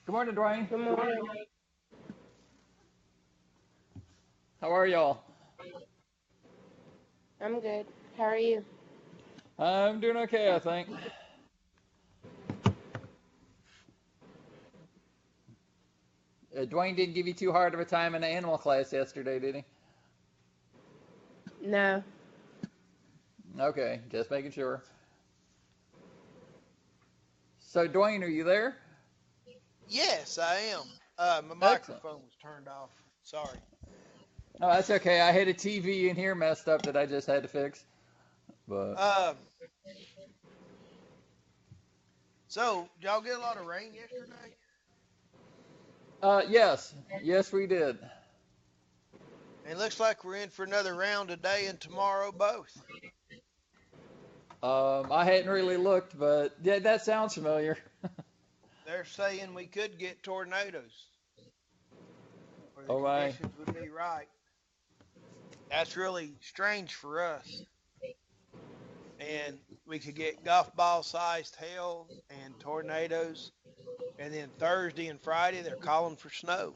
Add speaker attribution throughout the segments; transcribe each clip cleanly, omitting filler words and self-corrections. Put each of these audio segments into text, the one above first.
Speaker 1: Good morning, Dwayne.
Speaker 2: Good morning.
Speaker 1: How are y'all?
Speaker 2: I'm good. How are you?
Speaker 1: I'm doing okay, I think. Dwayne didn't give you too hard of a time in the animal class yesterday, did he?
Speaker 2: No.
Speaker 1: Okay, just making sure. So, Dwayne, are you there?
Speaker 3: Yes, I am. My
Speaker 1: Excellent.
Speaker 3: microphone was turned off. Sorry.
Speaker 1: No, that's okay. I had a TV in here messed up that I just had to fix. But
Speaker 3: Uh, so, did y'all get a lot of rain yesterday?
Speaker 1: yes, we did.
Speaker 3: And it looks like we're in for another round today and tomorrow both.
Speaker 1: I hadn't really looked, but yeah, that sounds familiar.
Speaker 3: They're saying we could get tornadoes, or the
Speaker 1: Oh my.
Speaker 3: conditions would be right. That's really strange for us. And we could get golf ball sized hail and tornadoes. And then Thursday and Friday, they're calling for snow.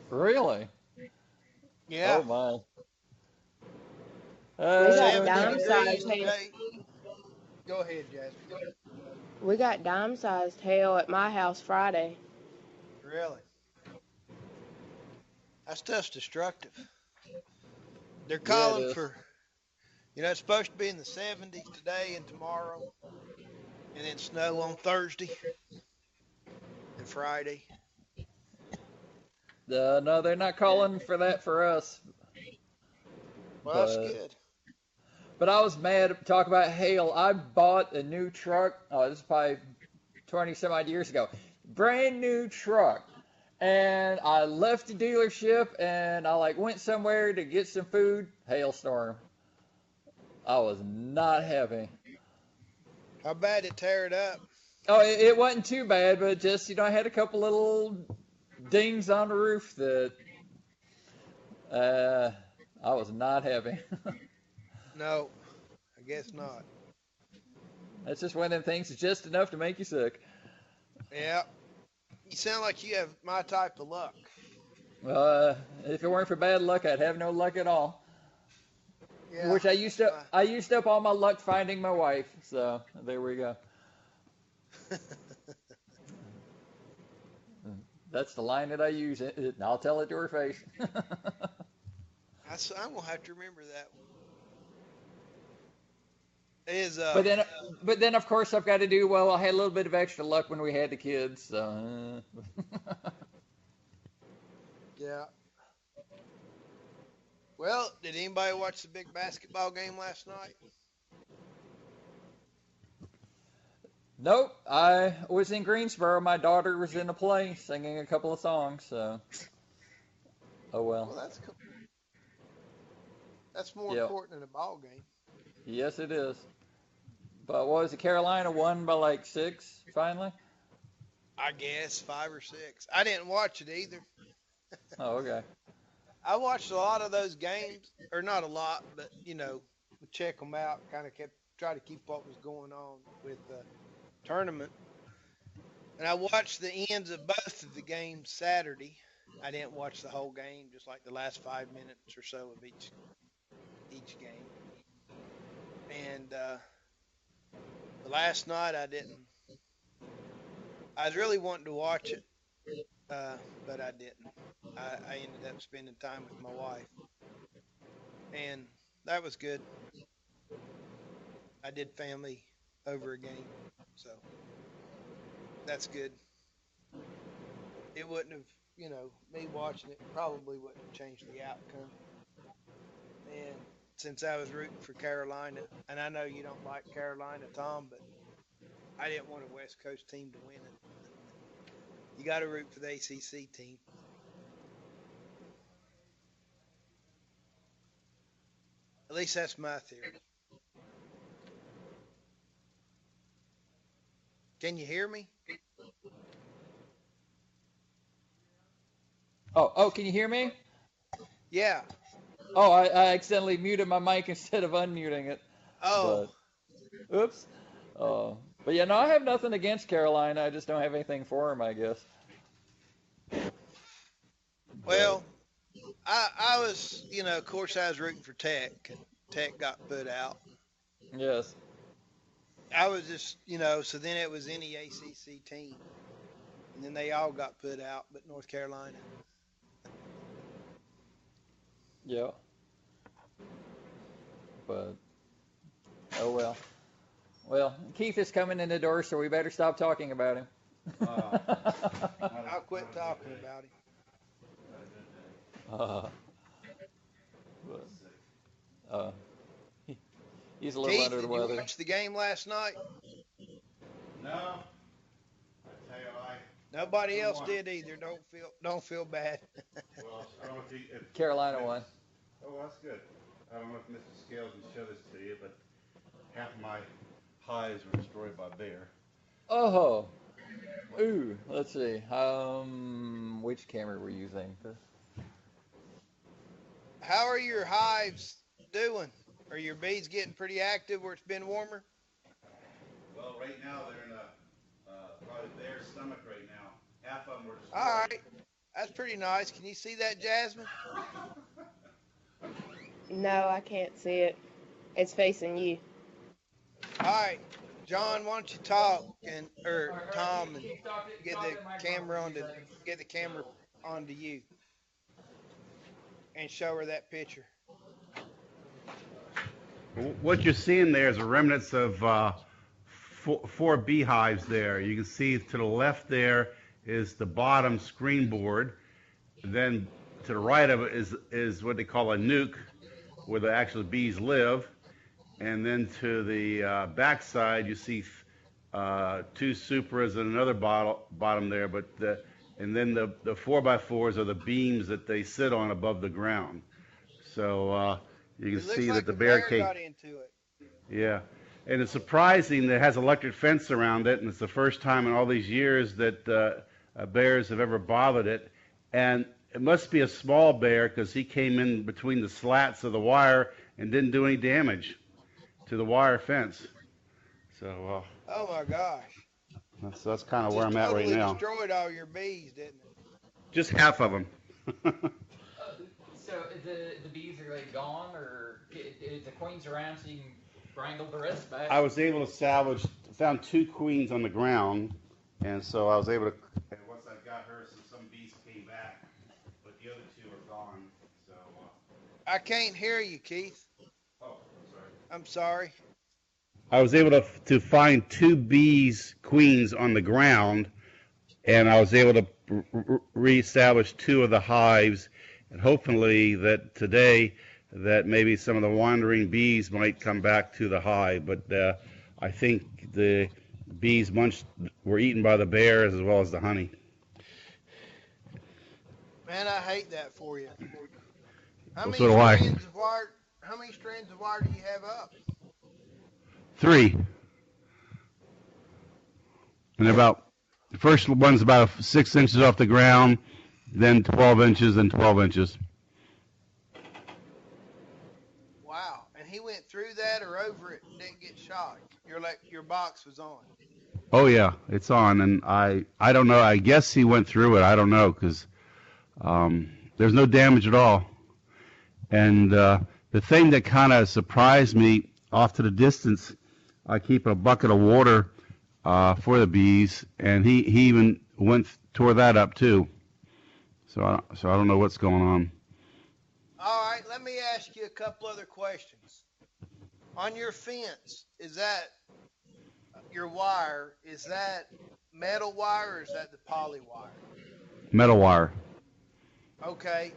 Speaker 1: Really?
Speaker 3: Yeah,
Speaker 1: Oh my.
Speaker 2: We got
Speaker 3: 70
Speaker 2: dime
Speaker 3: degrees
Speaker 2: sized hail.
Speaker 3: today. Go ahead, Jasper.
Speaker 2: We got dime sized hail at my house Friday.
Speaker 3: Really? That stuff's destructive. They're
Speaker 1: Yeah, it
Speaker 3: calling
Speaker 1: is.
Speaker 3: for, it's supposed to be in the 70s today and tomorrow, and then snow on Thursday and Friday.
Speaker 1: No, they're not calling for that for us.
Speaker 3: Well, that's
Speaker 1: But
Speaker 3: good.
Speaker 1: I was mad. Talk about hail. I bought a new truck. Oh, this is probably 20 some odd years ago. Brand new truck. And I left the dealership and I like went somewhere to get some food. Hailstorm. I was not happy.
Speaker 3: How bad it tear it up?
Speaker 1: Oh, it wasn't too bad, but just I had a couple little dings on the roof that uh, I was not happy.
Speaker 3: No, I guess not.
Speaker 1: That's just one of them things. It's just enough to make you sick.
Speaker 3: Yeah, you sound like you have my type of luck.
Speaker 1: If it weren't for bad luck, I'd have no luck at all.
Speaker 3: Yeah,
Speaker 1: Which I used
Speaker 3: that's
Speaker 1: up. I used up all my luck finding my wife. So there we go.
Speaker 3: my.
Speaker 1: That's the line that I use. And I'll tell it to her face.
Speaker 3: I'm gonna have to remember that one. Is
Speaker 1: but then, but then of course I've got to do well. I had a little bit of extra luck when we had the kids. So.
Speaker 3: Yeah. Well, did anybody watch the big basketball game last night?
Speaker 1: Nope. I was in Greensboro. My daughter was in a play singing a couple of songs. So. Oh well.
Speaker 3: Well, that's more
Speaker 1: Yep.
Speaker 3: important than a ball game.
Speaker 1: Yes, it is. But what was it? Carolina won by like 6 finally.
Speaker 3: I guess 5 or 6. I didn't watch it either.
Speaker 1: Oh, okay.
Speaker 3: I watched a lot of those games, or not a lot, but check them out. Kind of kept try to keep what was going on with the tournament. And I watched the ends of both of the games Saturday. I didn't watch the whole game, just like the last 5 minutes or so of each game. And the last night I didn't. I was really wanting to watch it, but I didn't. I ended up spending time with my wife, and that was good. I did family over a game, so that's good. It wouldn't have, me watching it probably wouldn't have changed the outcome. And since I was rooting for Carolina, and I know you don't like Carolina, Tom, but I didn't want a West Coast team to win it. You got to root for the ACC team. At least that's my theory. Can you hear me?
Speaker 1: Oh, can you hear me?
Speaker 3: Yeah.
Speaker 1: Oh, I accidentally muted my mic instead of unmuting it.
Speaker 3: Oh,
Speaker 1: But oops. Oh. But yeah, no, I have nothing against Carolina. I just don't have anything for them, I guess. But
Speaker 3: Well, I was, of course, I was rooting for Tech, and Tech got put out.
Speaker 1: yes,
Speaker 3: I was just, so then it was any ACC team, and then they all got put out, but North Carolina.
Speaker 1: yeah. But oh well. Well, Keith is coming in the door, so we better stop talking about him.
Speaker 4: Uh,
Speaker 3: I'll quit talking about him.
Speaker 1: uh, but, uh, he, he's a little
Speaker 3: Keith,
Speaker 1: under the
Speaker 3: did you
Speaker 1: weather.
Speaker 3: watch the game last night?
Speaker 4: no, I tell you,
Speaker 3: Nobody
Speaker 4: who
Speaker 3: else
Speaker 4: won?
Speaker 3: did either. Don't feel bad.
Speaker 4: Well, I don't know if
Speaker 1: Carolina won.
Speaker 4: Oh, that's good. I don't know if Mr. Scales can show this to you, but half of my hives were destroyed by bear.
Speaker 1: Oh, ooh. Let's see. Which camera we're using?
Speaker 3: How are your hives doing? Are your bees getting pretty active where it's been warmer?
Speaker 4: Well, right now they're in a probably bear stomach right now. Half of them were
Speaker 3: All
Speaker 4: destroyed.
Speaker 3: right, that's pretty nice. Can you see that, Jasmine?
Speaker 2: No, I can't see it. It's facing you.
Speaker 3: All right, John, why don't you talk or Tom and get the camera onto you and show her that picture.
Speaker 4: What you're seeing there is the remnants of four beehives there. You can see to the left there is the bottom screen board. Then to the right of it is what they call a nuke, where the actual bees live. And then to the backside, you see two Supras and another bottom there. And then the 4x4s are the beams that they sit on above the ground. So you
Speaker 3: It
Speaker 4: can
Speaker 3: looks
Speaker 4: see that
Speaker 3: like
Speaker 4: the
Speaker 3: a bear
Speaker 4: barricade.
Speaker 3: got into it.
Speaker 4: Yeah, and it's surprising that it has electric fence around it, and it's the first time in all these years that bears have ever bothered it. And it must be a small bear because he came in between the slats of the wire and didn't do any damage to the wire fence. So
Speaker 3: Oh my gosh!
Speaker 4: that's kind of where
Speaker 3: Just
Speaker 4: I'm at right
Speaker 3: totally
Speaker 4: now.
Speaker 3: destroyed all your bees, didn't it?
Speaker 4: Just half of them.
Speaker 1: So the bees are like gone, or is the queens around so you can wrangle the rest back?
Speaker 4: I was able to found two queens on the ground, and so I was able to. And once I got her, some bees came back, but the other two are gone. So.
Speaker 3: I can't hear you, Keith.
Speaker 4: Oh, sorry.
Speaker 3: I'm sorry.
Speaker 4: I was able to find two queens on the ground, and I was able to reestablish two of the hives, and hopefully that today that maybe some of the wandering bees might come back to the hive. But I think the bees were eaten by the bears as well as the honey.
Speaker 3: Man, I hate that for you. How
Speaker 4: Well,
Speaker 3: many
Speaker 4: so do I.
Speaker 3: strands of wire? How many strands of wire do you have up?
Speaker 4: 3. And the first one's about 6 inches off the ground, then 12 inches, and 12 inches.
Speaker 3: Wow! And he went through that or over it and didn't get shocked. Your box was on.
Speaker 4: Oh yeah, it's on, and I don't know. I guess he went through it. I don't know because there's no damage at all. And the thing that kind of surprised me off to the distance, I keep a bucket of water for the bees, and he even tore that up too. So I don't know what's going on.
Speaker 3: All right, let me ask you a couple other questions. On your fence, is that your wire? Is that metal wire or is that the poly wire?
Speaker 4: Metal wire.
Speaker 3: Okay.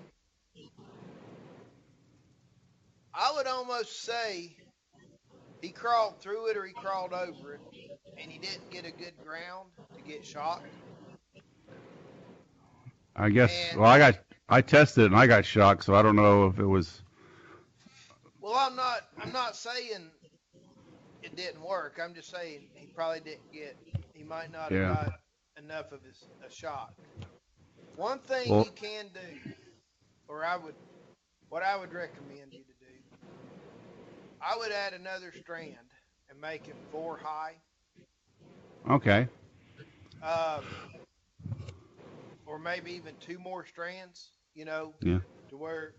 Speaker 3: I would almost say he crawled through it or he crawled over it, and he didn't get a good ground to get shocked.
Speaker 4: I guess.
Speaker 3: And
Speaker 4: Well, I tested it and I got shocked, so I don't know if it was.
Speaker 3: well, I'm not saying it didn't work. I'm just saying he probably didn't get. He might not have got enough of a shock. One thing
Speaker 4: Well,
Speaker 3: you can do, or what I would recommend you to do, I would add another strand and make it 4 high,
Speaker 4: Okay.
Speaker 3: Um, or maybe even two more strands,
Speaker 4: Yeah.
Speaker 3: to where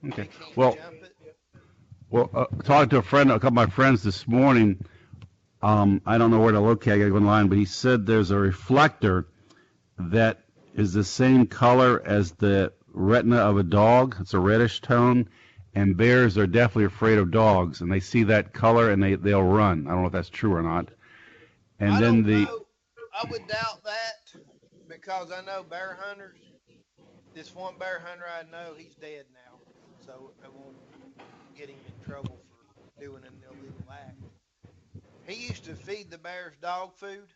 Speaker 4: Okay.
Speaker 3: they can't
Speaker 4: Well,
Speaker 3: jump it.
Speaker 4: talking to a friend, a couple of my friends this morning. I don't know where to look at. I got to go online, but he said there's a reflector that is the same color as the retina of a dog. It's a reddish tone, and bears are definitely afraid of dogs, and they see that color and they'll run. I don't know if that's true or not. And
Speaker 3: I
Speaker 4: then
Speaker 3: don't
Speaker 4: the
Speaker 3: know. I would doubt that because I know bear hunters. This one bear hunter I know, he's dead now, so I won't get him in trouble for doing an illegal act. He used to feed the bears dog food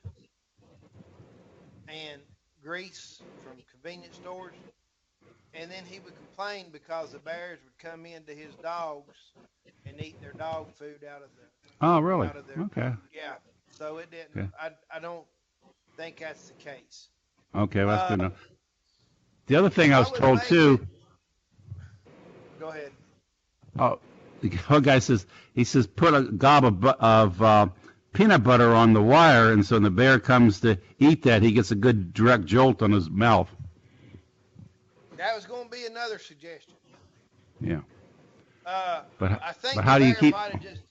Speaker 3: and grease from convenience stores, and then he would complain because the bears would come into his dogs and eat their dog food
Speaker 4: oh really?
Speaker 3: out of their
Speaker 4: Okay.
Speaker 3: yeah. So it didn't.
Speaker 4: Okay.
Speaker 3: I don't think that's the case.
Speaker 4: Okay, well, that's
Speaker 3: Uh,
Speaker 4: good enough. The other thing I
Speaker 3: I
Speaker 4: was
Speaker 3: would
Speaker 4: told
Speaker 3: make it.
Speaker 4: too.
Speaker 3: Go ahead.
Speaker 4: Oh, the one guy says he says put a gob of peanut butter on the wire, and so when the bear comes to eat that, he gets a good direct jolt on his mouth.
Speaker 3: That was going to be another suggestion.
Speaker 4: Yeah,
Speaker 3: Uh,
Speaker 4: but
Speaker 3: I think
Speaker 4: but
Speaker 3: the
Speaker 4: how do you
Speaker 3: bear
Speaker 4: keep?
Speaker 3: might have just.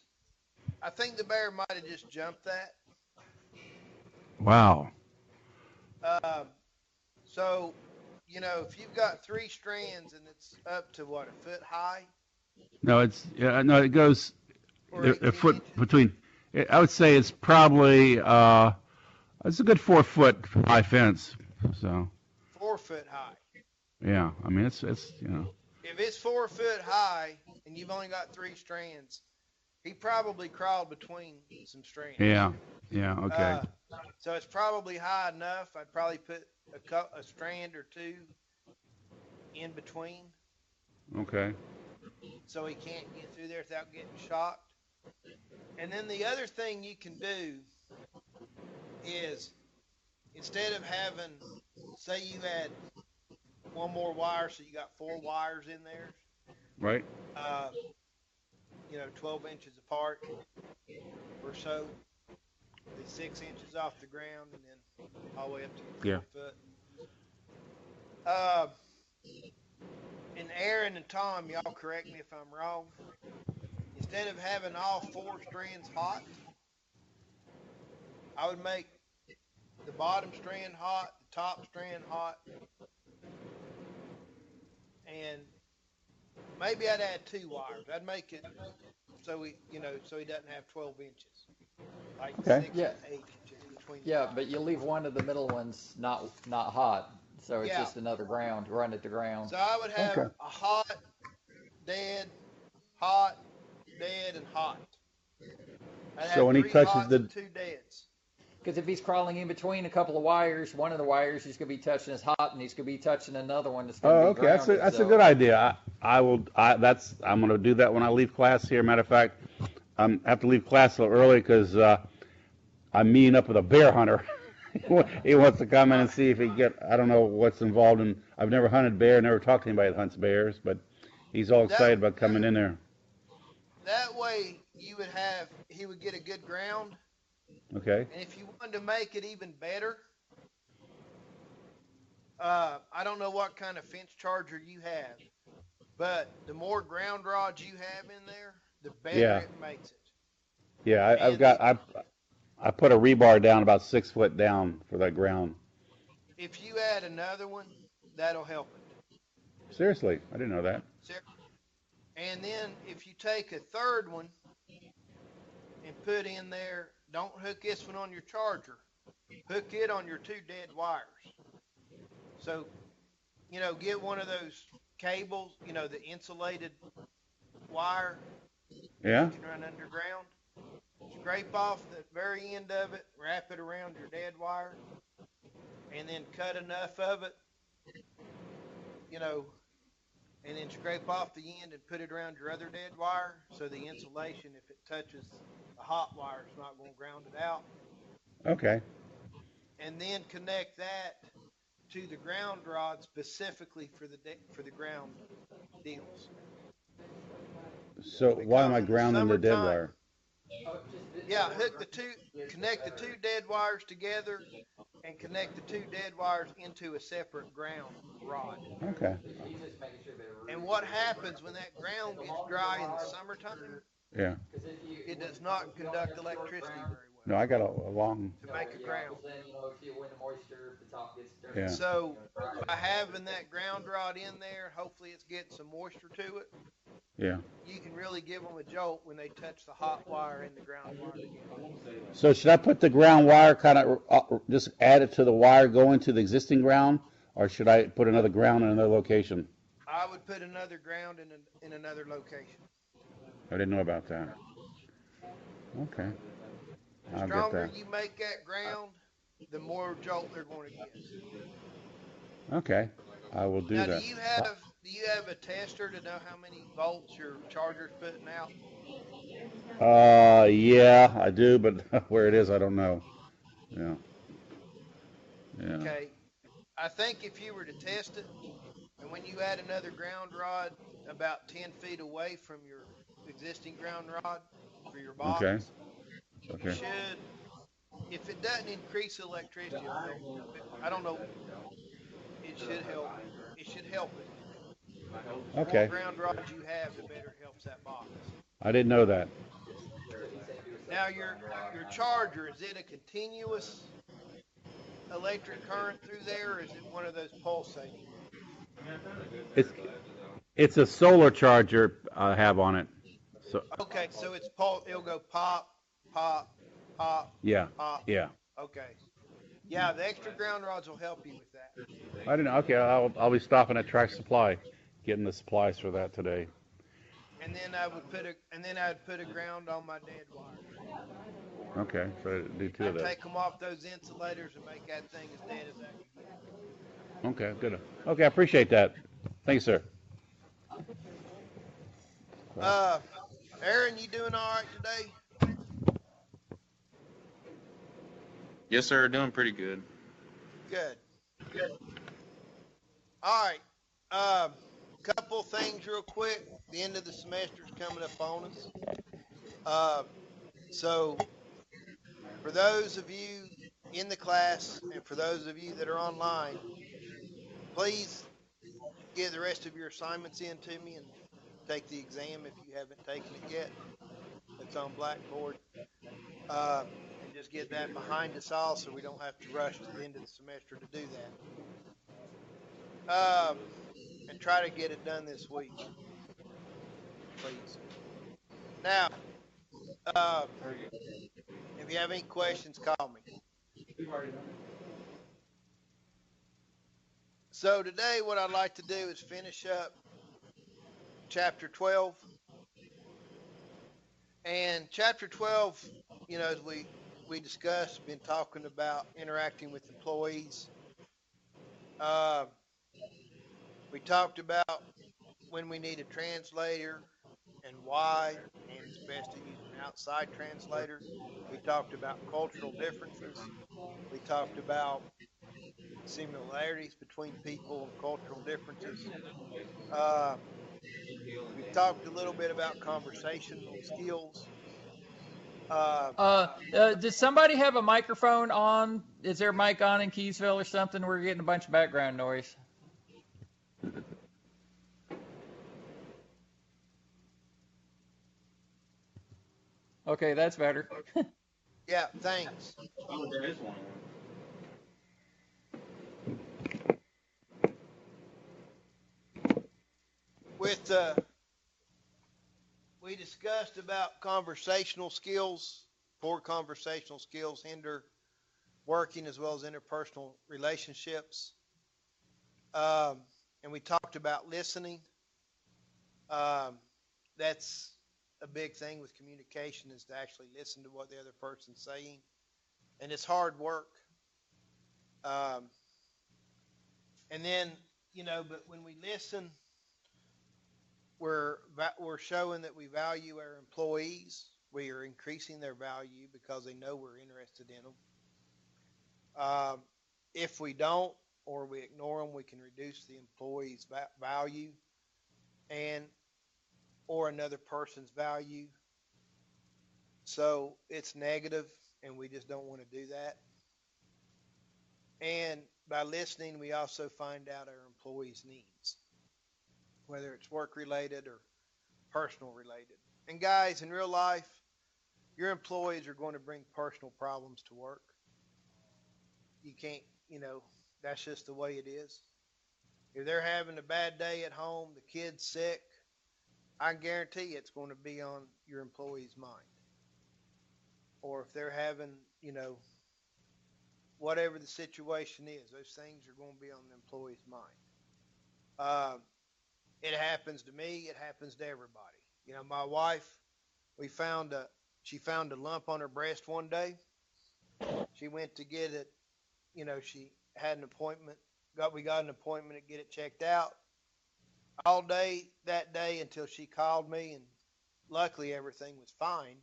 Speaker 3: I think the bear might have just jumped that.
Speaker 4: Wow.
Speaker 3: Um, so, if you've got three strands and it's up to what, a foot high
Speaker 4: No, it's no, it goes
Speaker 3: or
Speaker 4: a
Speaker 3: 18
Speaker 4: foot
Speaker 3: inches?
Speaker 4: between. I would say it's probably it's a good 4 foot high fence. So
Speaker 3: 4 foot high.
Speaker 4: yeah, I mean it's
Speaker 3: If it's 4 foot high and you've only got three strands, he probably crawled between some strands.
Speaker 4: yeah okay
Speaker 3: Uh, so it's probably high enough. I'd probably put a strand or two in between
Speaker 4: okay
Speaker 3: so he can't get through there without getting shocked. And then the other thing you can do is instead of having, say you had one more wire, so you got four wires in there,
Speaker 4: right
Speaker 3: 12 inches apart or so, be 6 inches off the ground and then all the way up to your
Speaker 4: yeah
Speaker 3: 4 foot. Uh, and Aaron and Tom, y'all correct me if I'm wrong. Instead of having all four strands hot, I would make the bottom strand hot, the top strand hot, and maybe I'd add two wires. I'd make it so he doesn't have 12 inches, like
Speaker 4: okay
Speaker 3: 6
Speaker 1: Yeah,
Speaker 3: or 8 inches between the
Speaker 1: yeah, but
Speaker 3: wires.
Speaker 1: you leave one of the middle ones not hot, so it's
Speaker 3: Yeah.
Speaker 1: just another ground, run it to ground.
Speaker 3: So I would have
Speaker 4: okay.
Speaker 3: a hot, dead, hot, dead, and hot. I'd
Speaker 4: So
Speaker 3: have
Speaker 4: when he
Speaker 3: three
Speaker 4: touches
Speaker 3: hots
Speaker 4: the
Speaker 3: and two deads.
Speaker 1: Because if he's crawling in between a couple of wires, one of the wires he's going to be touching is hot, and he's going to be touching another one that's going to
Speaker 4: oh
Speaker 1: be
Speaker 4: okay
Speaker 1: grounded.
Speaker 4: that's a
Speaker 1: So
Speaker 4: good idea. I'm going to do that when I leave class here. Matter of fact, I have to leave class a little early because I'm meeting up with a bear hunter. He wants to come in and see if he get. I don't know what's involved in. I've never hunted bear, never talked to anybody that hunts bears, but he's all
Speaker 3: That
Speaker 4: excited about coming in there.
Speaker 3: that way he would get a good ground.
Speaker 4: Okay.
Speaker 3: And if you wanted to make it even better, I don't know what kind of fence charger you have, but the more ground rods you have in there, the better
Speaker 4: Yeah.
Speaker 3: it makes it.
Speaker 4: Yeah. I've
Speaker 3: And
Speaker 4: got. I put a rebar down about 6 foot down for that ground.
Speaker 3: if you add another one, that'll help it.
Speaker 4: Seriously, I didn't know that.
Speaker 3: And then if you take a third one and put in there, don't hook this one on your charger. Hook it on your two dead wires. So, get one of those cables, the insulated wire
Speaker 4: Yeah.
Speaker 3: you can run underground. Scrape off the very end of it, wrap it around your dead wire, and then cut enough of it, and then scrape off the end and put it around your other dead wire so the insulation, if it touches the hot wire, it's not going to ground it out.
Speaker 4: Okay.
Speaker 3: And then connect that to the ground rod specifically for the ground deals.
Speaker 4: So why am
Speaker 3: Because
Speaker 4: I
Speaker 3: in the
Speaker 4: grounding the dead
Speaker 3: summertime,
Speaker 4: wire?
Speaker 3: Yeah, connect the two dead wires together and connect the two dead wires into a separate ground rod.
Speaker 4: Okay.
Speaker 3: And what happens when that ground gets dry in the summertime?
Speaker 4: Yeah.
Speaker 3: It does not conduct electricity very
Speaker 4: No,
Speaker 3: well
Speaker 4: I got a long.
Speaker 3: to make a ground.
Speaker 4: Yeah.
Speaker 3: So by having that ground rod in there, hopefully it's getting some moisture to it.
Speaker 4: Yeah.
Speaker 3: You can really give them a jolt when they touch the hot wire and the ground wire together.
Speaker 4: So should I put the ground wire kind of just add it to the wire going to the existing ground, or should I put another ground in another location?
Speaker 3: I would put another ground in another location.
Speaker 4: I didn't know about that. Okay.
Speaker 3: The
Speaker 4: I'll get
Speaker 3: stronger
Speaker 4: that.
Speaker 3: you make that ground, the more jolt they're going to get.
Speaker 4: Okay. I will do
Speaker 3: Now,
Speaker 4: that.
Speaker 3: do you have a tester to know how many volts your charger's putting out?
Speaker 4: Yeah, I do, but where it is, I don't know. Yeah. Yeah.
Speaker 3: Okay. I think if you were to test it, and when you add another ground rod about 10 feet away from your existing ground rod for your
Speaker 4: Okay.
Speaker 3: box, you
Speaker 4: Okay.
Speaker 3: should, if it doesn't increase electricity, it'll help. I don't know. It should help. It should help it. The more
Speaker 4: Okay.
Speaker 3: ground rods you have, the better it helps that box.
Speaker 4: I didn't know that.
Speaker 3: Now your charger, is it a continuous electric current through there, or is it one of those pulsating ones?
Speaker 4: It's it's a solar charger I have on it. So
Speaker 3: Okay, so it'll go pop, pop, pop,
Speaker 4: yeah,
Speaker 3: pop.
Speaker 4: yeah.
Speaker 3: Okay. Yeah, the extra ground rods will help you with that.
Speaker 4: I didn't. Okay, I'll be stopping at Track Supply, getting the supplies for that today.
Speaker 3: And then I'd put a ground on my dead wires.
Speaker 4: Okay, so do two of
Speaker 3: I'd
Speaker 4: those.
Speaker 3: take them off those insulators and make that thing as dead as that could get.
Speaker 4: Okay, good. Okay, I appreciate that. Thank you, sir.
Speaker 3: Aaron, you doing all right today?
Speaker 5: Yes, sir. Doing pretty good.
Speaker 3: Good. All right. Couple things real quick. The end of the semester is coming up on us. So for those of you in the class and for those of you that are online, please get the rest of your assignments in to me and take the exam if you haven't taken it yet. It's on Blackboard. And just get that behind us all so we don't have to rush to the end of the semester to do that. And try to get it done this week, please. Now, if you have any questions, call me. So today what I'd like to do is finish up chapter 12. And chapter 12, as we discussed, been talking about interacting with employees. We talked about when we need a translator and why, and it's best to use an outside translator. We talked about cultural differences. We talked about similarities between people and cultural differences. We talked a little bit about conversational skills.
Speaker 1: Does somebody have a microphone on? Is there a mic on in Keysville or something? We're getting a bunch of background noise. Okay, that's better.
Speaker 3: Yeah, thanks. We discussed about conversational skills. Poor conversational skills hinder working as well as interpersonal relationships. And we talked about listening. That's a big thing with communication, is to actually listen to what the other person's saying. And it's hard work. And then, but when we listen, we're showing that we value our employees. We are increasing their value because they know we're interested in them. If we don't, or we ignore them, we can reduce the employee's value or another person's value. So it's negative, and we just don't want to do that. And by listening, we also find out our employees' needs, whether it's work related or personal related. And guys, in real life, your employees are going to bring personal problems to work. You can't, that's just the way it is. If they're having a bad day at home, the kid's sick, I guarantee it's going to be on your employee's mind. Or if they're having, whatever the situation is, those things are going to be on the employee's mind. Uh, it happens to me. It happens to everybody. My wife, she found a lump on her breast one day. She went to get it. She had an appointment. We got an appointment to get it checked out. All day that day until she called me, and luckily everything was fine.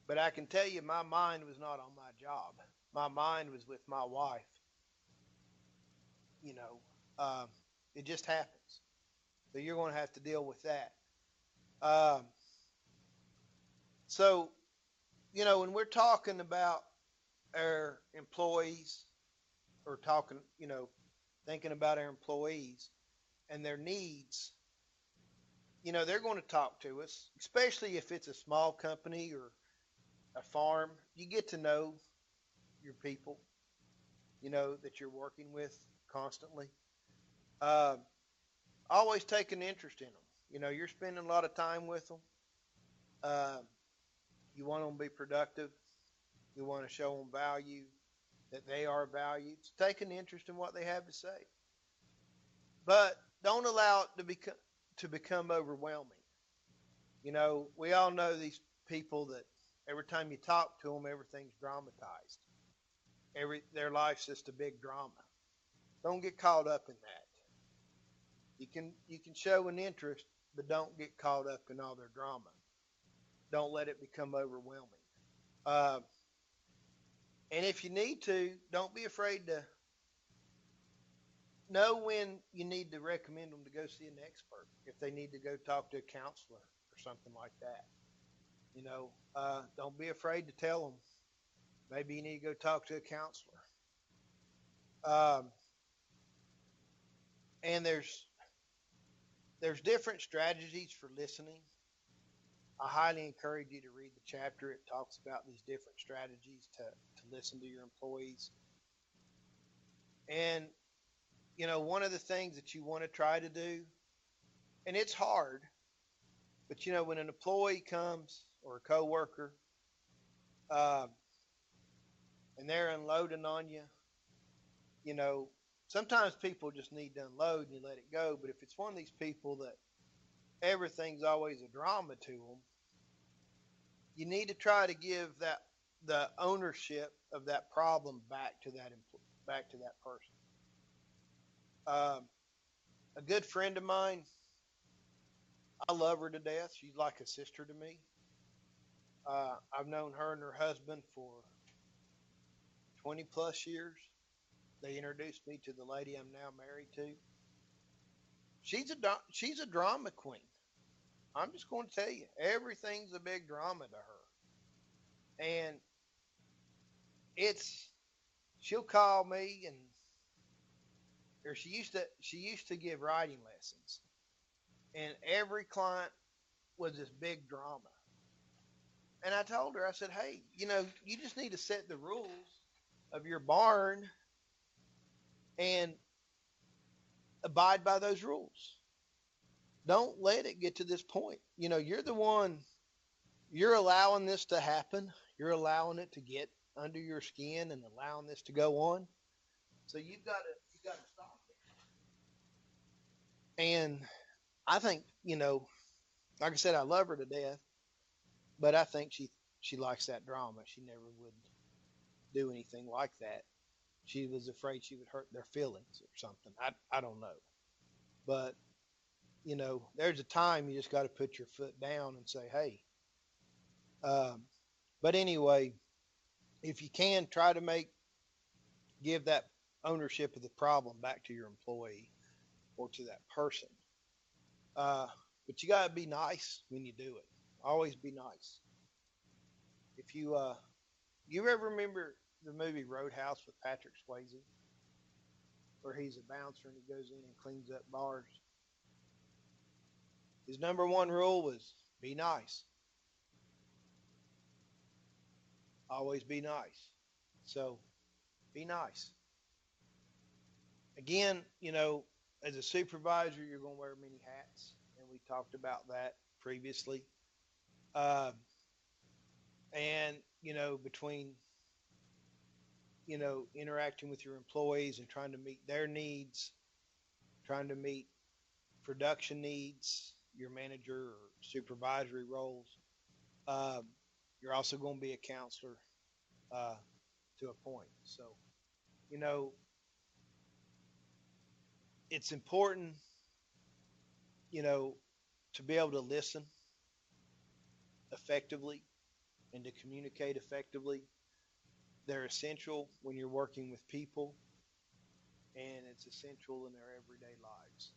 Speaker 3: But I can tell you, my mind was not on my job. My mind was with my wife. You know, uh, it just happens. So you're going to have to deal with that. Um, so, when we're talking about our employees, or talking, thinking about our employees and their needs, they're going to talk to us, especially if it's a small company or a farm. You get to know your people, that you're working with constantly. Uh, Always take an interest in them. You're spending a lot of time with them. Uh, you want them to be productive. You want to show them value, that they are valued. So take an interest in what they have to say, but don't allow it to become overwhelming. We all know these people that every time you talk to them, everything's dramatized. Their life's just a big drama. Don't get caught up in that. You can show an interest, but don't get caught up in all their drama. Don't let it become overwhelming. Uh, and if you need to, don't be afraid to know when you need to recommend them to go see an expert, if they need to go talk to a counselor or something like that. Don't be afraid to tell them maybe you need to go talk to a counselor. Um, and there's different strategies for listening. I highly encourage you to read the chapter. It talks about these different strategies to listen to your employees. And, one of the things that you want to try to do, and it's hard, but, when an employee comes, or a coworker, uh, and they're unloading on you, you know, sometimes people just need to unload and you let it go. But if it's one of these people that everything's always a drama to them, you need to try to give the ownership of that problem back to that person. A good friend of mine, I love her to death. She's like a sister to me. I've known her and her husband for 20 plus years. They introduced me to the lady I'm now married to. She's a drama queen. I'm just going to tell you, everything's a big drama to her, and it's she'll call me, and or she used to give writing lessons, and every client was this big drama. And I told her, I said, hey, you just need to set the rules of your barn and abide by those rules. Don't let it get to this point. You're the one, you're allowing this to happen. You're allowing it to get under your skin and allowing this to go on. So you got to stop it. And I think, like I said, I love her to death, but I think she likes that drama. She never would do anything like that. She was afraid she would hurt their feelings or something. I don't know. But, there's a time you just got to put your foot down and say, hey. Um, but anyway, if you can, try to give that ownership of the problem back to your employee or to that person. But you got to be nice when you do it. Always be nice. If you ever remember the movie Roadhouse with Patrick Swayze, where he's a bouncer and he goes in and cleans up bars? His number one rule was be nice. Always be nice. So be nice. Again, as a supervisor, you're going to wear many hats, and we talked about that previously. Uh, and between interacting with your employees and trying to meet their needs, trying to meet production needs, your manager or supervisory roles. Um, you're also going to be a counselor uh, to a point. So, you know, it's important, you know, to be able to listen effectively and to communicate effectively. They're essential when you're working with people, and it's essential in their everyday lives.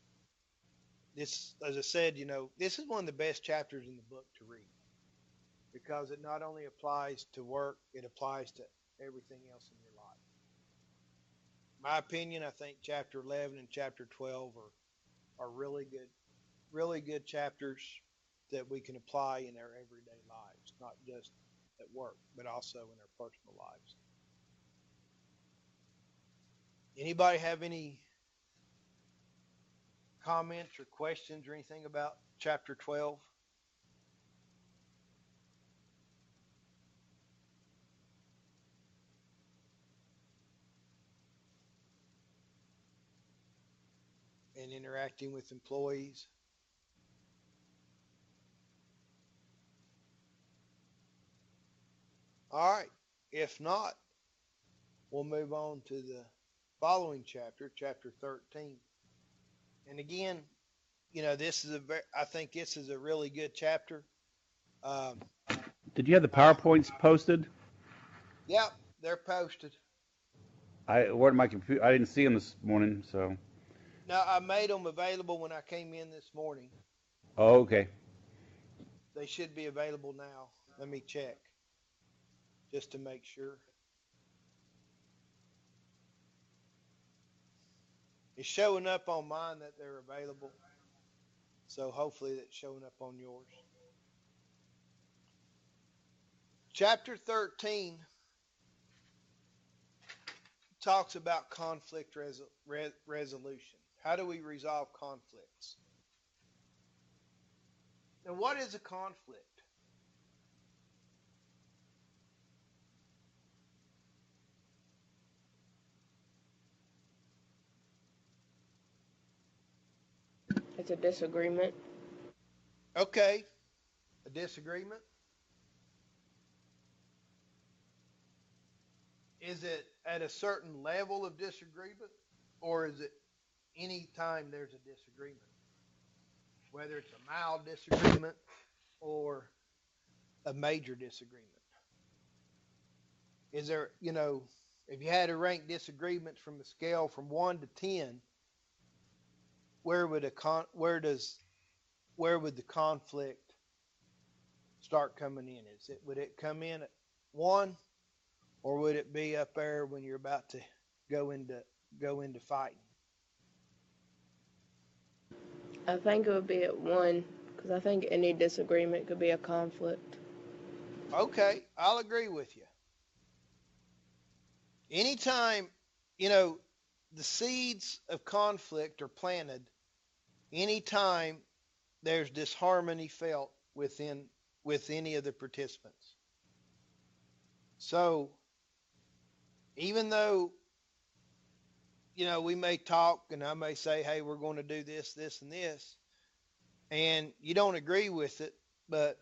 Speaker 3: This, as I said, this is one of the best chapters in the book to read because it not only applies to work, it applies to everything else in your life. My opinion, I think chapter 11 and chapter 12 are really good chapters that we can apply in our everyday lives, not just at work, but also in our personal lives. Anybody have any comments or questions or anything about chapter 12? And interacting with employees? All right. If not, we'll move on to the following chapter, chapter 13. And again, I think this is a really good chapter. Um,
Speaker 4: Did you have the
Speaker 3: I,
Speaker 4: PowerPoints posted?
Speaker 3: yep, they're posted.
Speaker 4: I ordered my computer. I didn't see them this morning, so.
Speaker 3: Now, I made them available when I came in this morning.
Speaker 4: Oh, okay.
Speaker 3: They should be available now. Let me check just to make sure. It's showing up on mine that they're available. So hopefully that's showing up on yours. Chapter 13 talks about conflict resolution. How do we resolve conflicts? And what is a conflict?
Speaker 2: It's a disagreement.
Speaker 3: Okay, a disagreement. Is it at a certain level of disagreement, or is it any time there's a disagreement? Whether it's a mild disagreement or a major disagreement. Is there, if you had to rank disagreements from a scale from 1 to 10, where would the conflict start coming in? Would it come in at 1, or would it be up there when you're about to go into fighting?
Speaker 2: I think it would be at 1 because I think any disagreement could be a conflict.
Speaker 3: Okay, I'll agree with you. Anytime, the seeds of conflict are planted, anytime there's disharmony felt with any of the participants. So even though, we may talk and I may say, hey, we're going to do this, this, and this, and you don't agree with it, but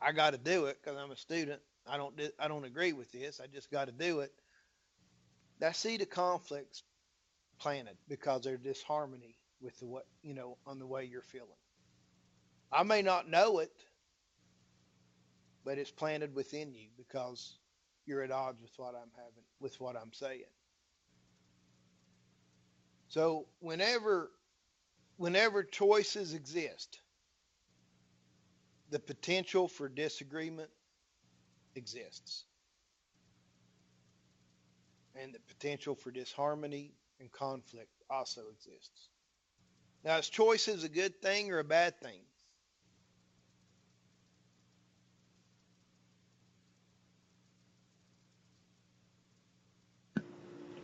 Speaker 3: I got to do it because I'm a student. I don't agree with this. I just got to do it. That seed of conflict's planted because there's disharmony with on the way you're feeling. I may not know it, but it's planted within you because you're at odds with what I'm saying. So whenever choices exist, the potential for disagreement exists, and the potential for disharmony and conflict also exists. Now, is choices a good thing or a bad thing?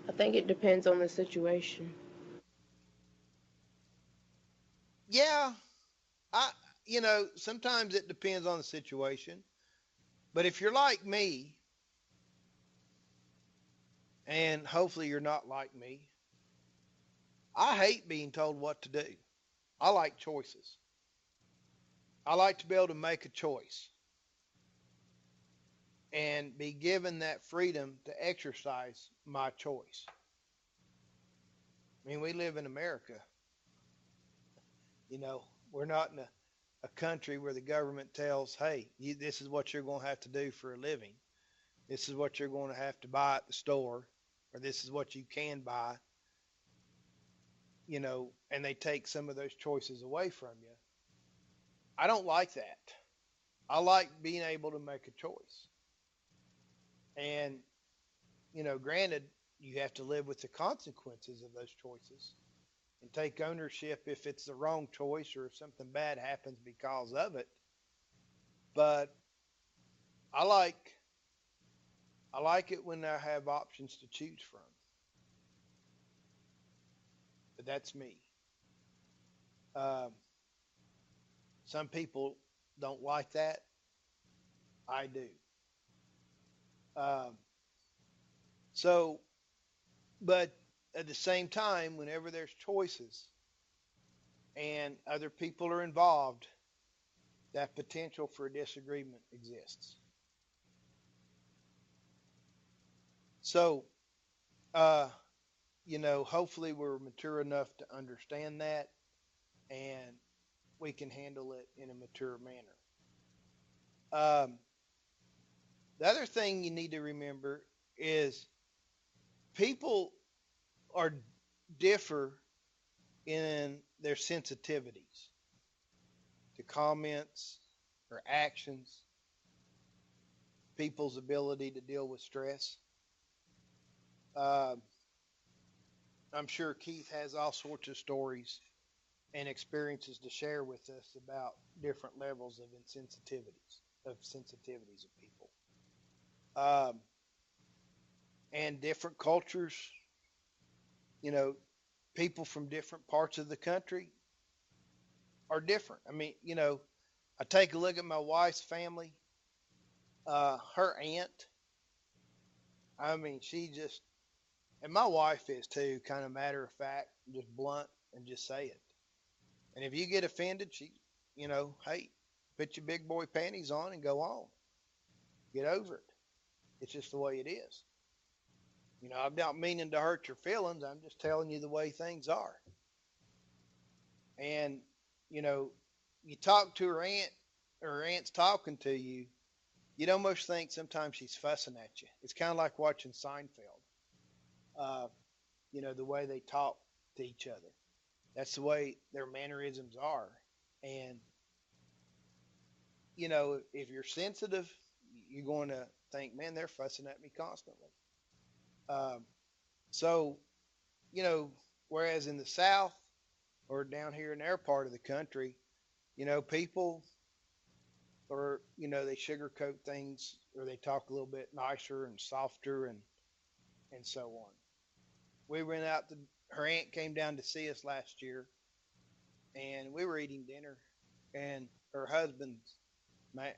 Speaker 2: I think it depends on the situation.
Speaker 3: Yeah, I, sometimes it depends on the situation. But if you're like me, and hopefully you're not like me, I hate being told what to do. I like choices. I like to be able to make a choice and be given that freedom to exercise my choice. I mean, we live in America. You know, we're not in a country where the government tells, hey, this is what you're going to have to do for a living. This is what you're going to have to buy at the store, or this is what you can buy, and they take some of those choices away from you. I don't like that. I like being able to make a choice. And, granted, you have to live with the consequences of those choices and take ownership if it's the wrong choice or if something bad happens because of it. But I like I like it when I have options to choose from. But that's me. Um, some people don't like that. I do. Um, so, but at the same time, whenever there's choices and other people are involved, that potential for a disagreement exists. So, uh, hopefully we're mature enough to understand that and we can handle it in a mature manner. Um, the other thing you need to remember is people are differ in their sensitivities to comments or actions, people's ability to deal with stress. Um, I'm sure Keith has all sorts of stories and experiences to share with us about different levels of sensitivities of people, um, and different cultures. You know, people from different parts of the country are different. I mean, I take a look at my wife's family. Her aunt. I mean, and my wife is too, kind of matter of fact, just blunt and just say it. And if you get offended, hey, put your big boy panties on and go on. Get over it. It's just the way it is. I'm not meaning to hurt your feelings. I'm just telling you the way things are. And, you know, you talk to her aunt, or her aunt's talking to you, you'd almost think sometimes she's fussing at you. It's kind of like watching Seinfeld, uh, the way they talk to each other. That's the way their mannerisms are. And, if you're sensitive, you're going to think, man, they're fussing at me constantly. Um, so, you know, whereas in the South or down here in our part of the country, people or they sugarcoat things or they talk a little bit nicer and softer and so on. We went out to Her aunt came down to see us last year, and we were eating dinner, and her husband's my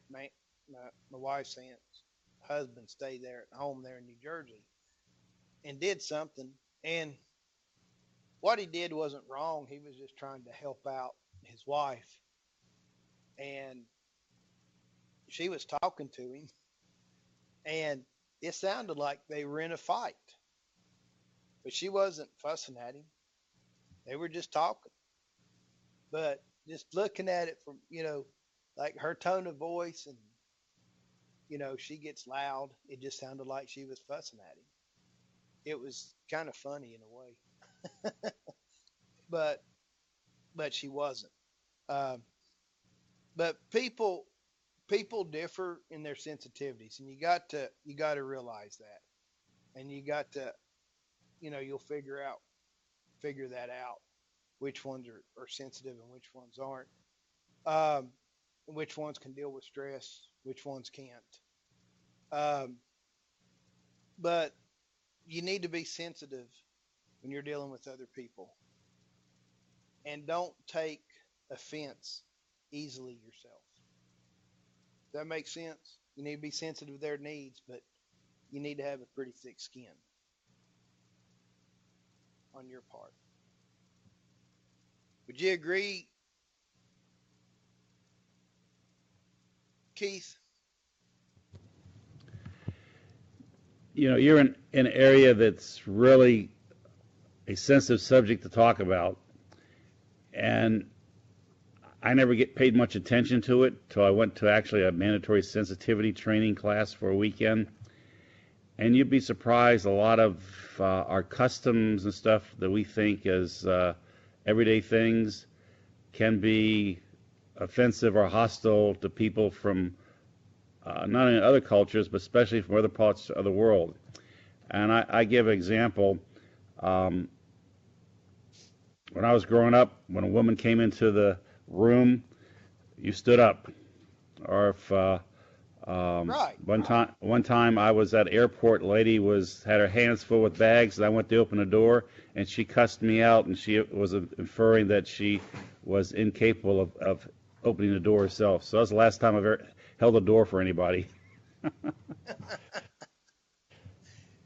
Speaker 3: wife's aunt's husband stayed there at home there in New Jersey and did something, and what he did wasn't wrong. He was just trying to help out his wife, and she was talking to him, and it sounded like they were in a fight, but she wasn't fussing at him. They were just talking. But just looking at it from, like her tone of voice and, she gets loud, it just sounded like she was fussing at him. It was kind of funny in a way, but she wasn't. Um, but people, people differ in their sensitivities, and you got to realize that, and you got to, you'll figure that out, which ones are sensitive and which ones aren't, um, which ones can deal with stress, which ones can't. Um, but you need to be sensitive when you're dealing with other people, and don't take offense easily yourself. Does that make sense? You need to be sensitive to their needs, but you need to have a pretty thick skin on your part. Would you agree, Keith?
Speaker 4: You're in an area that's really a sensitive subject to talk about, and I never get paid much attention to it till I went to actually a mandatory sensitivity training class for a weekend. And you'd be surprised, a lot of our customs and stuff that we think as everyday things can be offensive or hostile to people from not only other cultures, but especially from other parts of the world. And I give an example. Um, when I was growing up, when a woman came into the room, you stood up. Or if
Speaker 3: Right.
Speaker 4: one time I was at airport, lady had her hands full with bags, and I went to open the door, and she cussed me out, and she was inferring that she was incapable of opening the door herself. So that was the last time I've ever held a door for anybody.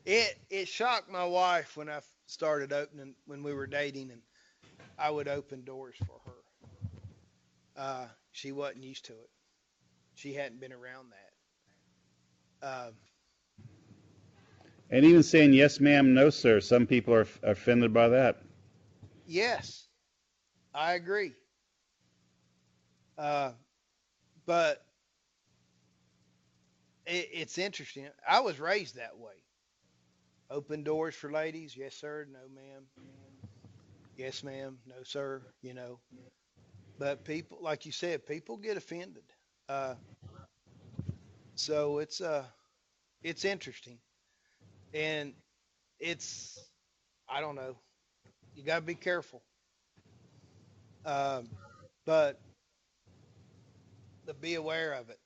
Speaker 3: It shocked my wife when I started opening when we were dating, and I would open doors for her. She wasn't used to it. She hadn't been around that.
Speaker 4: And even saying yes, ma'am, no, sir, some people are offended by that.
Speaker 3: Yes, I agree. Uh, but it's interesting. I was raised that way. Open doors for ladies. Yes, sir. No, ma'am. Yes, ma'am. No, sir. But people, like you said, people get offended. Uh, so it's interesting, and it's I don't know. You got to be careful. Um, but be aware of it.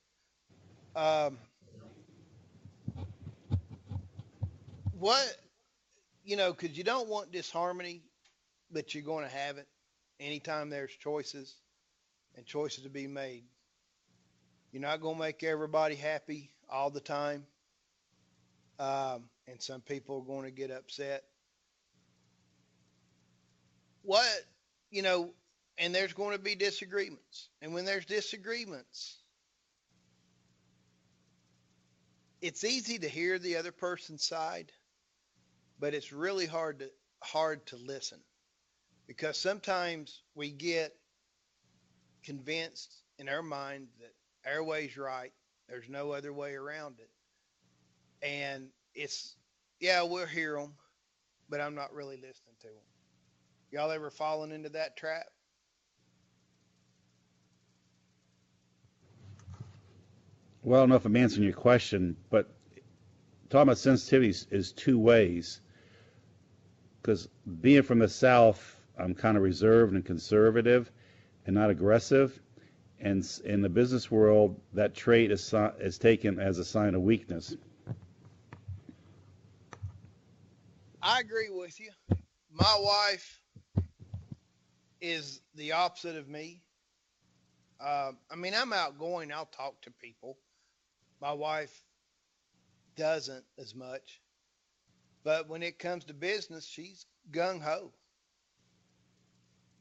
Speaker 3: Um, what because you don't want disharmony, but you're going to have it anytime there's choices and choices to be made. You're not going to make everybody happy all the time, and some people are going to get upset. What you know, and there's going to be disagreements, and when there's disagreements, it's easy to hear the other person's side, but it's really hard to listen because sometimes we get convinced in our mind that our way's right. There's no other way around it. And it's, yeah, we'll hear them, but I'm not really listening to them. Y'all ever fallen into that trap?
Speaker 4: Well, I don't know if I'm answering your question, but talking about sensitivity is two ways. Because being from the South, I'm kind of reserved and conservative and not aggressive. And in the business world, that trait is taken as a sign of weakness.
Speaker 3: I agree with you. My wife is the opposite of me. I mean, I'm outgoing. I'll talk to people. My wife doesn't as much. But when it comes to business, she's gung ho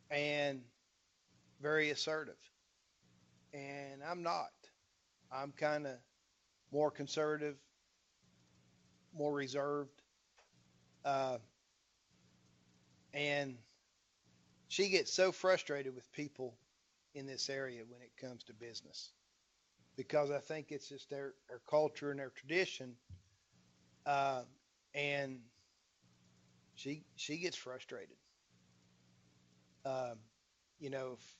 Speaker 3: and very assertive. And I'm not. I'm kind of more conservative, more reserved. Uh, and she gets so frustrated with people in this area when it comes to business because I think it's just their culture and their tradition. Uh, and she gets frustrated. Um, if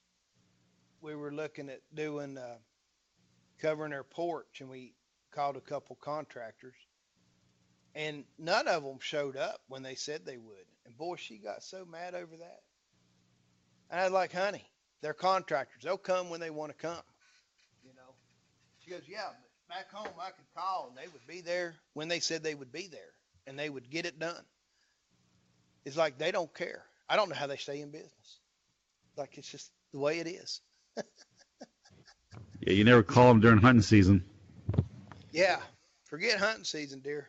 Speaker 3: we were looking at doing covering their porch, and we called a couple contractors, and none of them showed up when they said they would. And boy, she got so mad over that. And I was like, honey, they're contractors. They'll come when they want to come. You know. She goes, yeah, but back home I could call and they would be there when they said they would be there, and they would get it done. It's like they don't care. I don't know how they stay in business. Like it's just the way it is.
Speaker 4: Yeah, you never call them during hunting season.
Speaker 3: Yeah, forget hunting season, dear.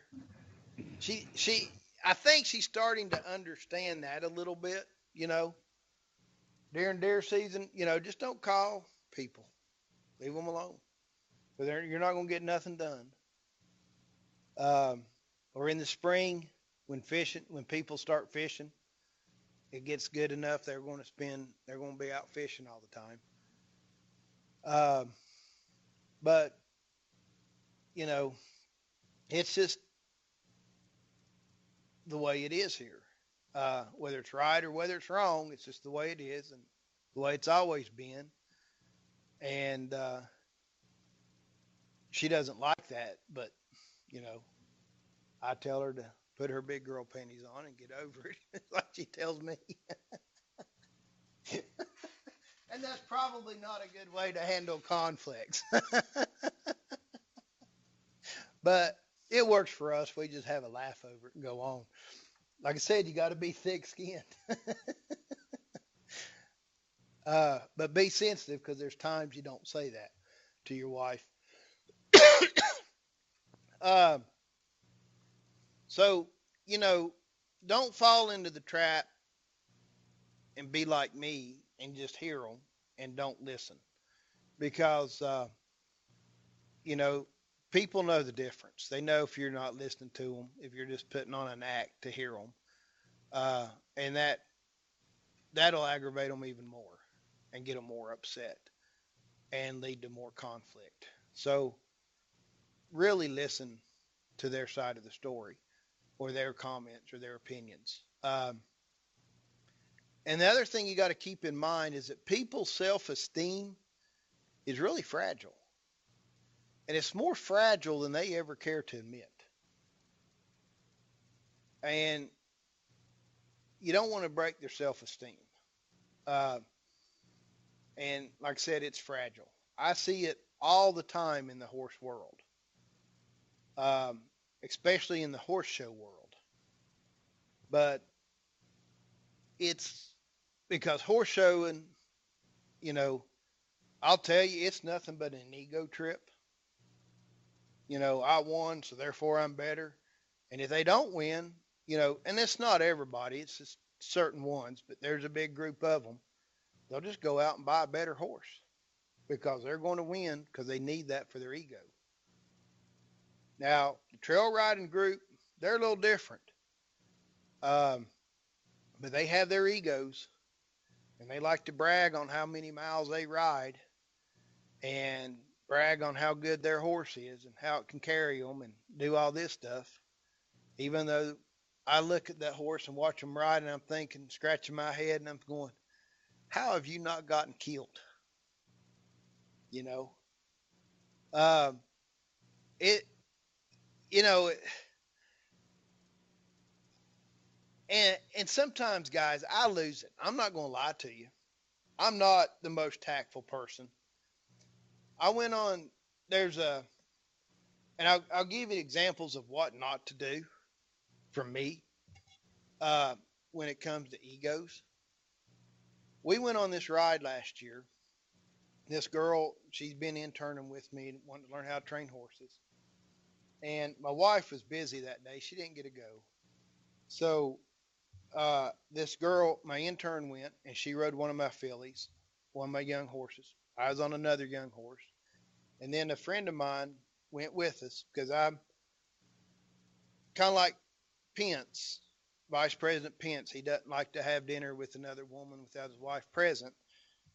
Speaker 3: I think she's starting to understand that a little bit. You know, during deer season, just don't call people. Leave them alone. But you're not going to get nothing done. Or in the spring, when people start fishing, it gets good enough. They're going to be out fishing all the time. But it's just the way it is here. Whether it's right or whether it's wrong, it's just the way it is and the way it's always been. And she doesn't like that, but I tell her to put her big girl panties on and get over it, like she tells me. And that's probably not a good way to handle conflicts. But it works for us. We just have a laugh over it and go on. Like I said, you got to be thick-skinned. But be sensitive, because there's times you don't say that to your wife. So, don't fall into the trap and be like me and just hear them and don't listen. Because, people know the difference. They know if you're not listening to them, if you're just putting on an act to hear them. And that'll aggravate them even more and get them more upset and lead to more conflict. So really listen to their side of the story or their comments or their opinions. And the other thing you got to keep in mind is that people's self-esteem is really fragile. And it's more fragile than they ever care to admit. And you don't want to break their self-esteem. And like I said, it's fragile. I see it all the time in the horse world, especially in the horse show world. But it's because horse showing, I'll tell you, it's nothing but an ego trip. I won, so therefore I'm better. And if they don't win, and it's not everybody, it's just certain ones, but there's a big group of them. They'll just go out and buy a better horse because they're going to win because they need that for their ego. Now, the trail riding group, they're a little different. But they have their egos, and they like to brag on how many miles they ride and brag on how good their horse is and how it can carry them and do all this stuff. Even though I look at that horse and watch them ride, and I'm thinking, scratching my head, and I'm going, how have you not gotten killed? And sometimes, guys, I lose it. I'm not going to lie to you. I'm not the most tactful person. I went on, and I'll give you examples of what not to do from me when it comes to egos. We went on this ride last year. This girl, she's been interning with me and wanted to learn how to train horses. And my wife was busy that day. She didn't get to go. So this girl, my intern, went, and she rode one of my fillies, one of my young horses. I was on another young horse. And then a friend of mine went with us because I'm kind of like Pence, Vice President Pence. He doesn't like to have dinner with another woman without his wife present.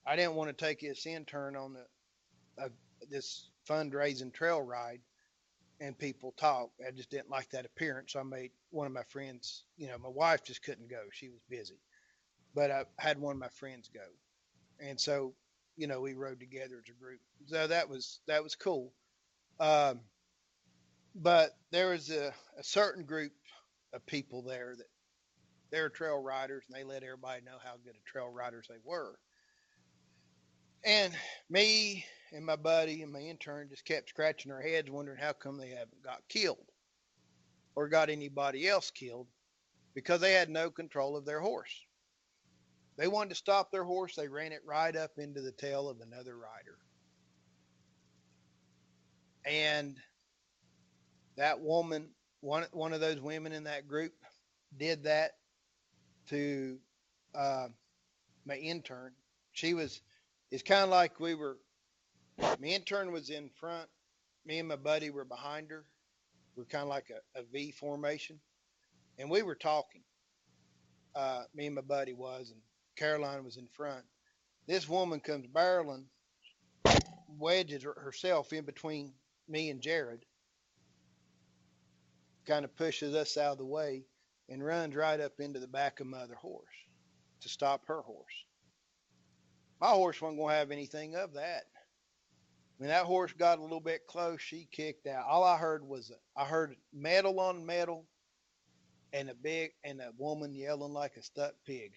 Speaker 3: I didn't want to take this intern on this fundraising trail ride and people talk. I just didn't like that appearance. So I made one of my friends, my wife just couldn't go. She was busy. But I had one of my friends go. And so we rode together as a group. So that was cool. Um, but there was a certain group of people there that they're trail riders, and they let everybody know how good of trail riders they were. And me and my buddy and my intern just kept scratching our heads, wondering how come they haven't got killed or got anybody else killed, because they had no control of their horse. They wanted to stop their horse. They ran it right up into the tail of another rider. And that woman, one of those women in that group, did that to uh, my intern. It's kind of like my intern was in front. Me and my buddy were behind her. We're kind of like a V formation. And we were talking. Me and my buddy was, and Caroline was in front. This woman comes barreling, wedges herself in between me and Jared, kind of pushes us out of the way, and runs right up into the back of my other horse to stop her horse. My horse wasn't going to have anything of that. When that horse got a little bit close, she kicked out. All I heard was metal on metal, and a woman yelling like a stuck pig.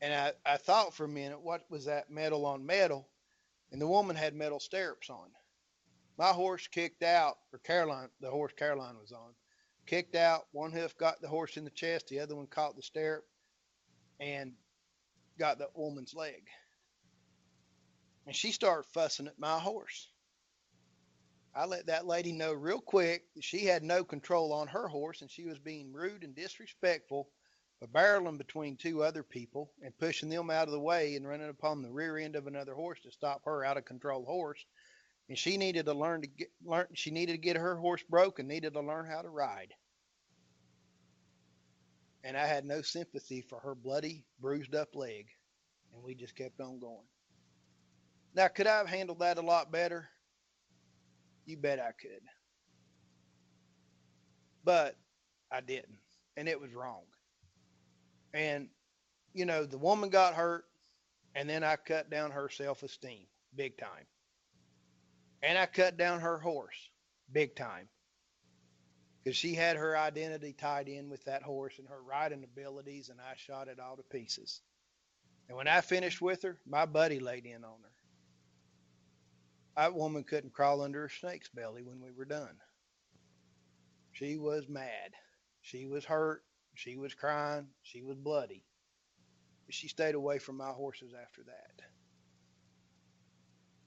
Speaker 3: And I thought for a minute, what was that metal on metal? And the woman had metal stirrups on. My horse kicked out, or the horse Caroline was on, kicked out. One hoof got the horse in the chest, the other one caught the stirrup and got the woman's leg. And she started fussing at my horse. I let that lady know real quick that she had no control on her horse, and she was being rude and disrespectful by barreling between two other people and pushing them out of the way and running upon the rear end of another horse to stop her out of control horse. And she needed to she needed to get her horse broke and needed to learn how to ride. And I had no sympathy for her bloody, bruised up leg. And we just kept on going. Now, could I have handled that a lot better? You bet I could. But I didn't. And it was wrong. And, the woman got hurt, and then I cut down her self-esteem big time. And I cut down her horse big time. Because she had her identity tied in with that horse and her riding abilities, and I shot it all to pieces. And when I finished with her, my buddy laid in on her. That woman couldn't crawl under a snake's belly when we were done. She was mad. She was hurt. She was crying. She was bloody. She stayed away from my horses after that.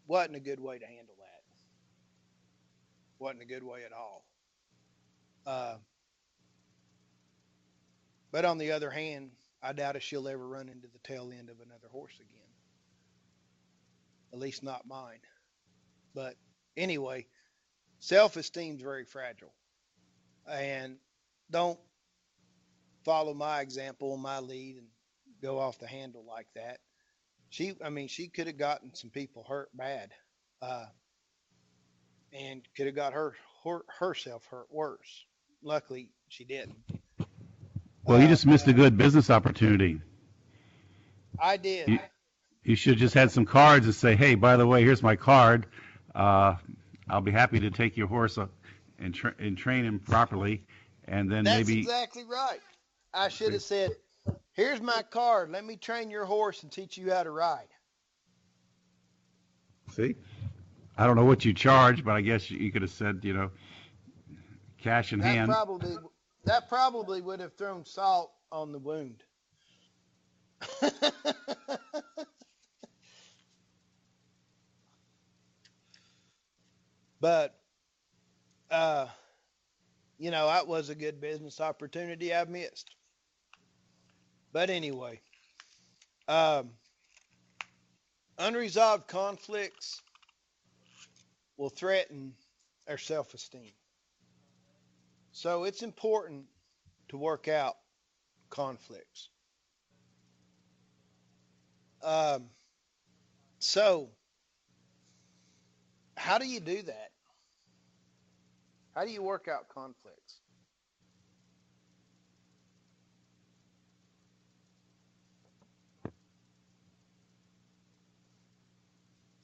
Speaker 3: Wasn't a good way to handle that. Wasn't a good way at all. But on the other hand, I doubt if she'll ever run into the tail end of another horse again. At least not mine. But anyway, self-esteem is very fragile. And don't follow my example, my lead, and go off the handle like that. She could have gotten some people hurt bad, and could have got herself hurt worse. Luckily, she didn't.
Speaker 4: Well, you just missed a good business opportunity.
Speaker 3: I did.
Speaker 4: You should have just had some cards and say, hey, by the way, here's my card. I'll be happy to take your horse and train him properly. And then
Speaker 3: That's
Speaker 4: maybe.
Speaker 3: Exactly right. I should have said, here's my card. Let me train your horse and teach you how to ride.
Speaker 4: See? I don't know what you charge, but I guess you could have said, cash in hand.
Speaker 3: That probably would have thrown salt on the wound. But, that was a good business opportunity I missed. But anyway, unresolved conflicts will threaten our self-esteem. So it's important to work out conflicts. So how do you do that? How do you work out conflicts?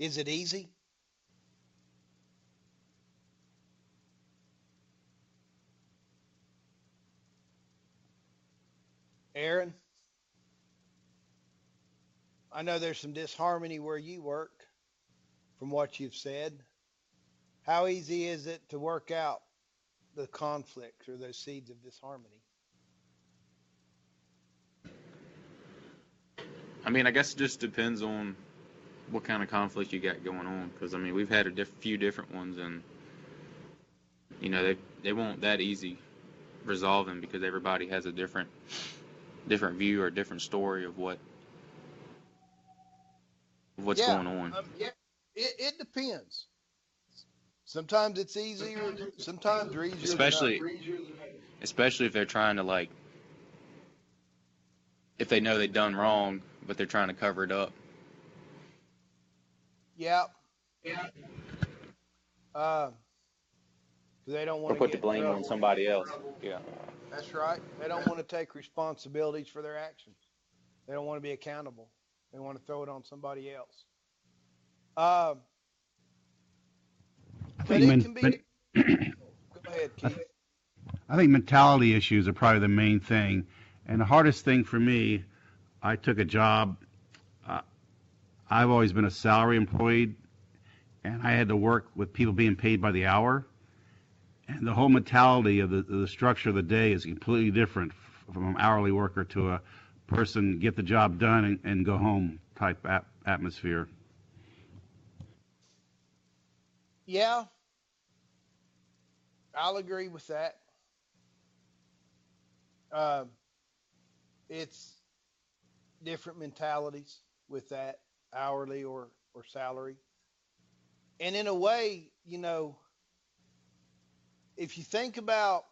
Speaker 3: Is it easy? Aaron, I know there's some disharmony where you work from what you've said. How easy is it to work out the conflicts or those seeds of disharmony?
Speaker 5: I mean, I guess it just depends on what kind of conflict you got going on. Because I mean, we've had a few different ones, and they won't that easy resolving because everybody has a different view or different story of what's
Speaker 3: Yeah,
Speaker 5: going on.
Speaker 3: it depends. Sometimes it's easier, sometimes they're easier than
Speaker 5: Especially
Speaker 3: others.
Speaker 5: especially if they're trying to like if they know they've done wrong, but they're trying to cover it up.
Speaker 3: Yeah, uh, 'cause they don't
Speaker 5: Or
Speaker 3: want to
Speaker 5: put the
Speaker 3: get in
Speaker 5: blame on
Speaker 3: trouble.
Speaker 5: somebody else. Yeah.
Speaker 3: That's right. They don't want to take responsibilities for their actions. They don't want to be accountable. They want to throw it on somebody else. Um,
Speaker 4: I
Speaker 3: but
Speaker 4: think
Speaker 3: it can be. Go ahead,
Speaker 4: I,
Speaker 3: Keith.
Speaker 4: I think mentality issues are probably the main thing. And the hardest thing for me, I took a job. Uh, I've always been a salary employee, and I had to work with people being paid by the hour. And the whole mentality of the structure of the day is completely different from an hourly worker to a person get the job done and go home type atmosphere.
Speaker 3: Yeah, I'll agree with that. Um, it's different mentalities with that hourly or salary. And in a way, if you think about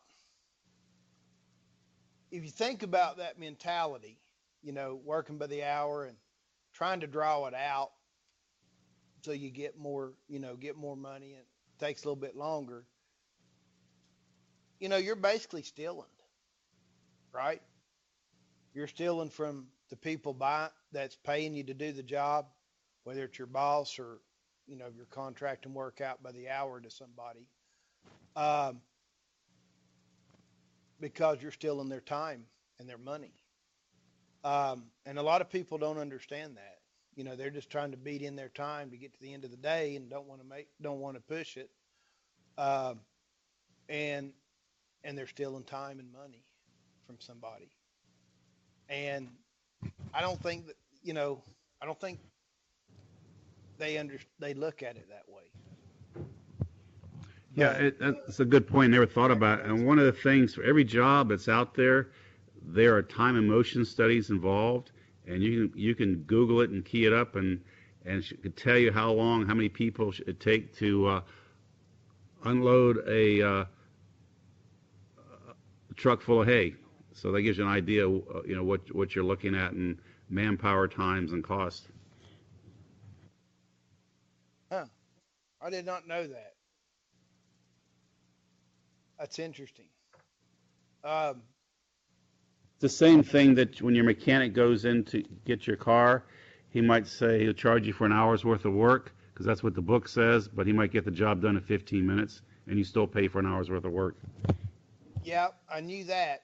Speaker 3: if you think about that mentality, working by the hour and trying to draw it out so you get more, get more money and it takes a little bit longer, you're basically stealing, right? You're stealing from the people that's paying you to do the job, whether it's your boss or, you're contracting work out by the hour to somebody, um, because you're stealing their time and their money. And a lot of people don't understand that. They're just trying to beat in their time to get to the end of the day and don't want to push it. Um, and and they're stealing time and money from somebody. And I don't think that, I don't think they look at it that way.
Speaker 4: Yeah,
Speaker 3: But
Speaker 4: that's a good point. Never thought about it. And one of the things for every job that's out there, there are time and motion studies involved, and you can Google it and key it up, and it could tell you how long, how many people it take to unload a truck full of hay. So that gives you an idea, what you're looking at in manpower times and cost.
Speaker 3: huh, I did not know that. That's interesting. Um,
Speaker 4: It's the same thing that when your mechanic goes in to get your car, he might say he'll charge you for an hour's worth of work because that's what the book says, but he might get the job done in 15 minutes and you still pay for an hour's worth of work.
Speaker 3: yeah, I knew that.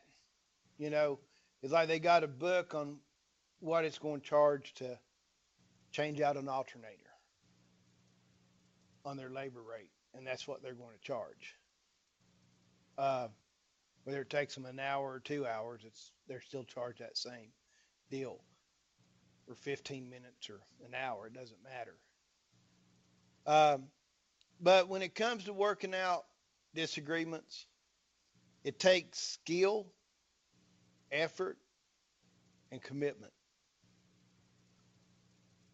Speaker 3: You know, it's like they got a book on what it's going to charge to change out an alternator on their labor rate, and that's what they're going to charge. Uh, Whether it takes them an hour or 2 hours, they're still charged that same deal, or 15 minutes or an hour. It doesn't matter. Um, but when it comes to working out disagreements, it takes skill, effort, and commitment.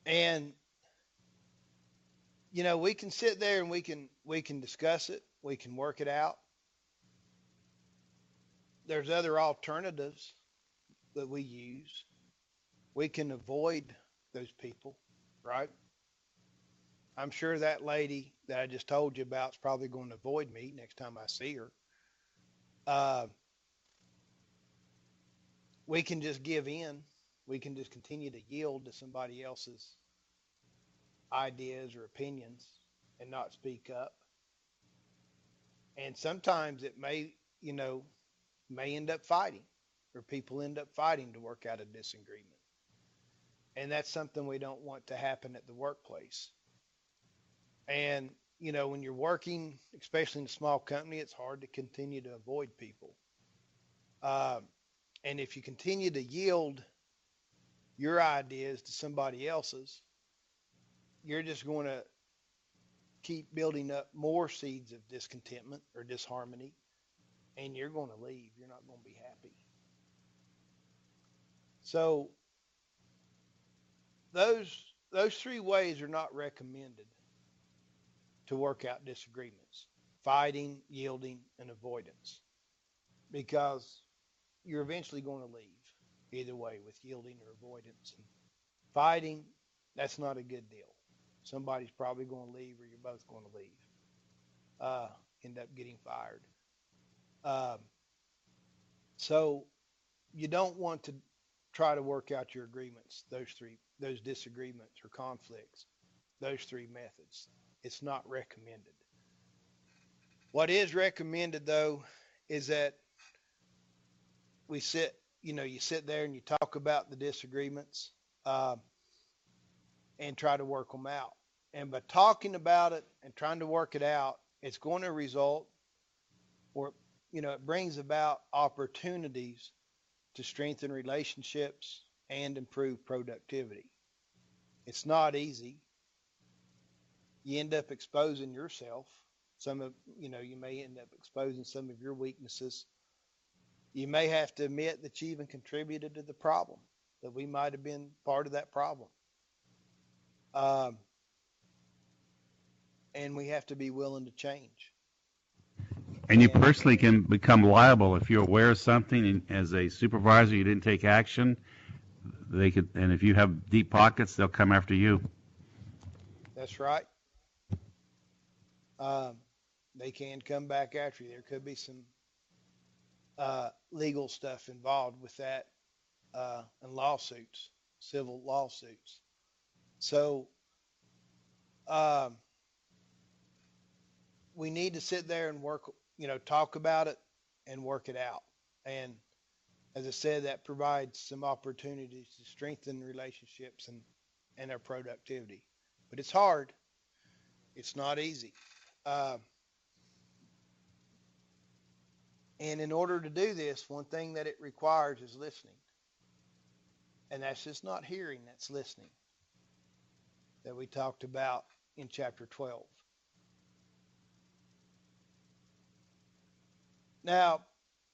Speaker 3: And we can sit there and we can discuss it, we can work it out. There's other alternatives that we use. We can avoid those people, right? I'm sure that lady that I just told you about is probably going to avoid me next time I see her. Uh, we can just give in. We can just continue to yield to somebody else's ideas or opinions and not speak up. And sometimes it may, may end up fighting, or people end up fighting to work out a disagreement. And that's something we don't want to happen at the workplace. And, when you're working, especially in a small company, it's hard to continue to avoid people. Um, and if you continue to yield your ideas to somebody else's, you're just going to keep building up more seeds of discontentment or disharmony, and you're going to leave. You're not going to be happy. So those three ways are not recommended to work out disagreements: fighting, yielding, and avoidance, because you're eventually going to leave either way, with yielding or avoidance. And fighting, that's not a good deal. Somebody's probably going to leave, or you're both going to leave, end up getting fired. Um, so you don't want to try to work out your agreements, those disagreements or conflicts, those three methods. It's not recommended. What is recommended, though, is that you sit there and you talk about the disagreements, um, and try to work them out. And by talking about it and trying to work it out, it's going to result, or, it brings about opportunities to strengthen relationships and improve productivity. It's not easy. You end up exposing yourself. You may end up exposing some of your weaknesses. You may have to admit that you even contributed to the problem, that we might have been part of that problem. Um, and we have to be willing to change.
Speaker 4: And you
Speaker 3: And
Speaker 4: personally can become liable if you're aware of something and as a supervisor you didn't take action. And if you have deep pockets, they'll come after you.
Speaker 3: that's right. Um, they can come back after you. There could be some legal stuff involved with that, and lawsuits, civil lawsuits. So um, we need to sit there and work, talk about it and work it out. And as I said, that provides some opportunities to strengthen relationships and our productivity. But it's hard. It's not easy. Um, and in order to do this, one thing that it requires is listening. And that's just not hearing, that's listening, that we talked about in chapter 12. Now,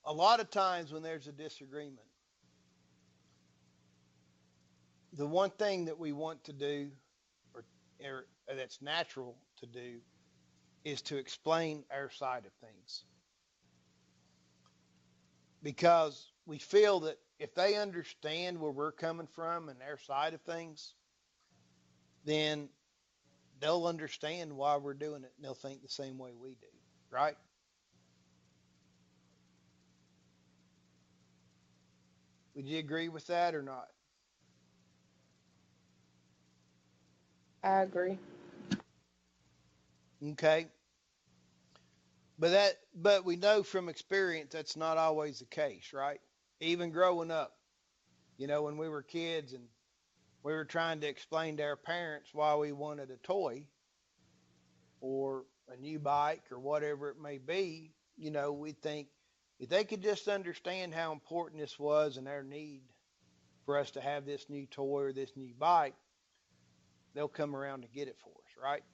Speaker 3: a lot of times when there's a disagreement, the one thing that we want to do, or, or that's natural to do, is to explain our side of things. Because we feel that if they understand where we're coming from and our side of things, then they'll understand why we're doing it, and they'll think the same way we do, right? Would you agree with that or not?
Speaker 2: I agree.
Speaker 3: Okay. But we know from experience that's not always the case, right? Even growing up, when we were kids and we were trying to explain to our parents why we wanted a toy or a new bike or whatever it may be, we think if they could just understand how important this was and our need for us to have this new toy or this new bike, they'll come around to get it for us, right?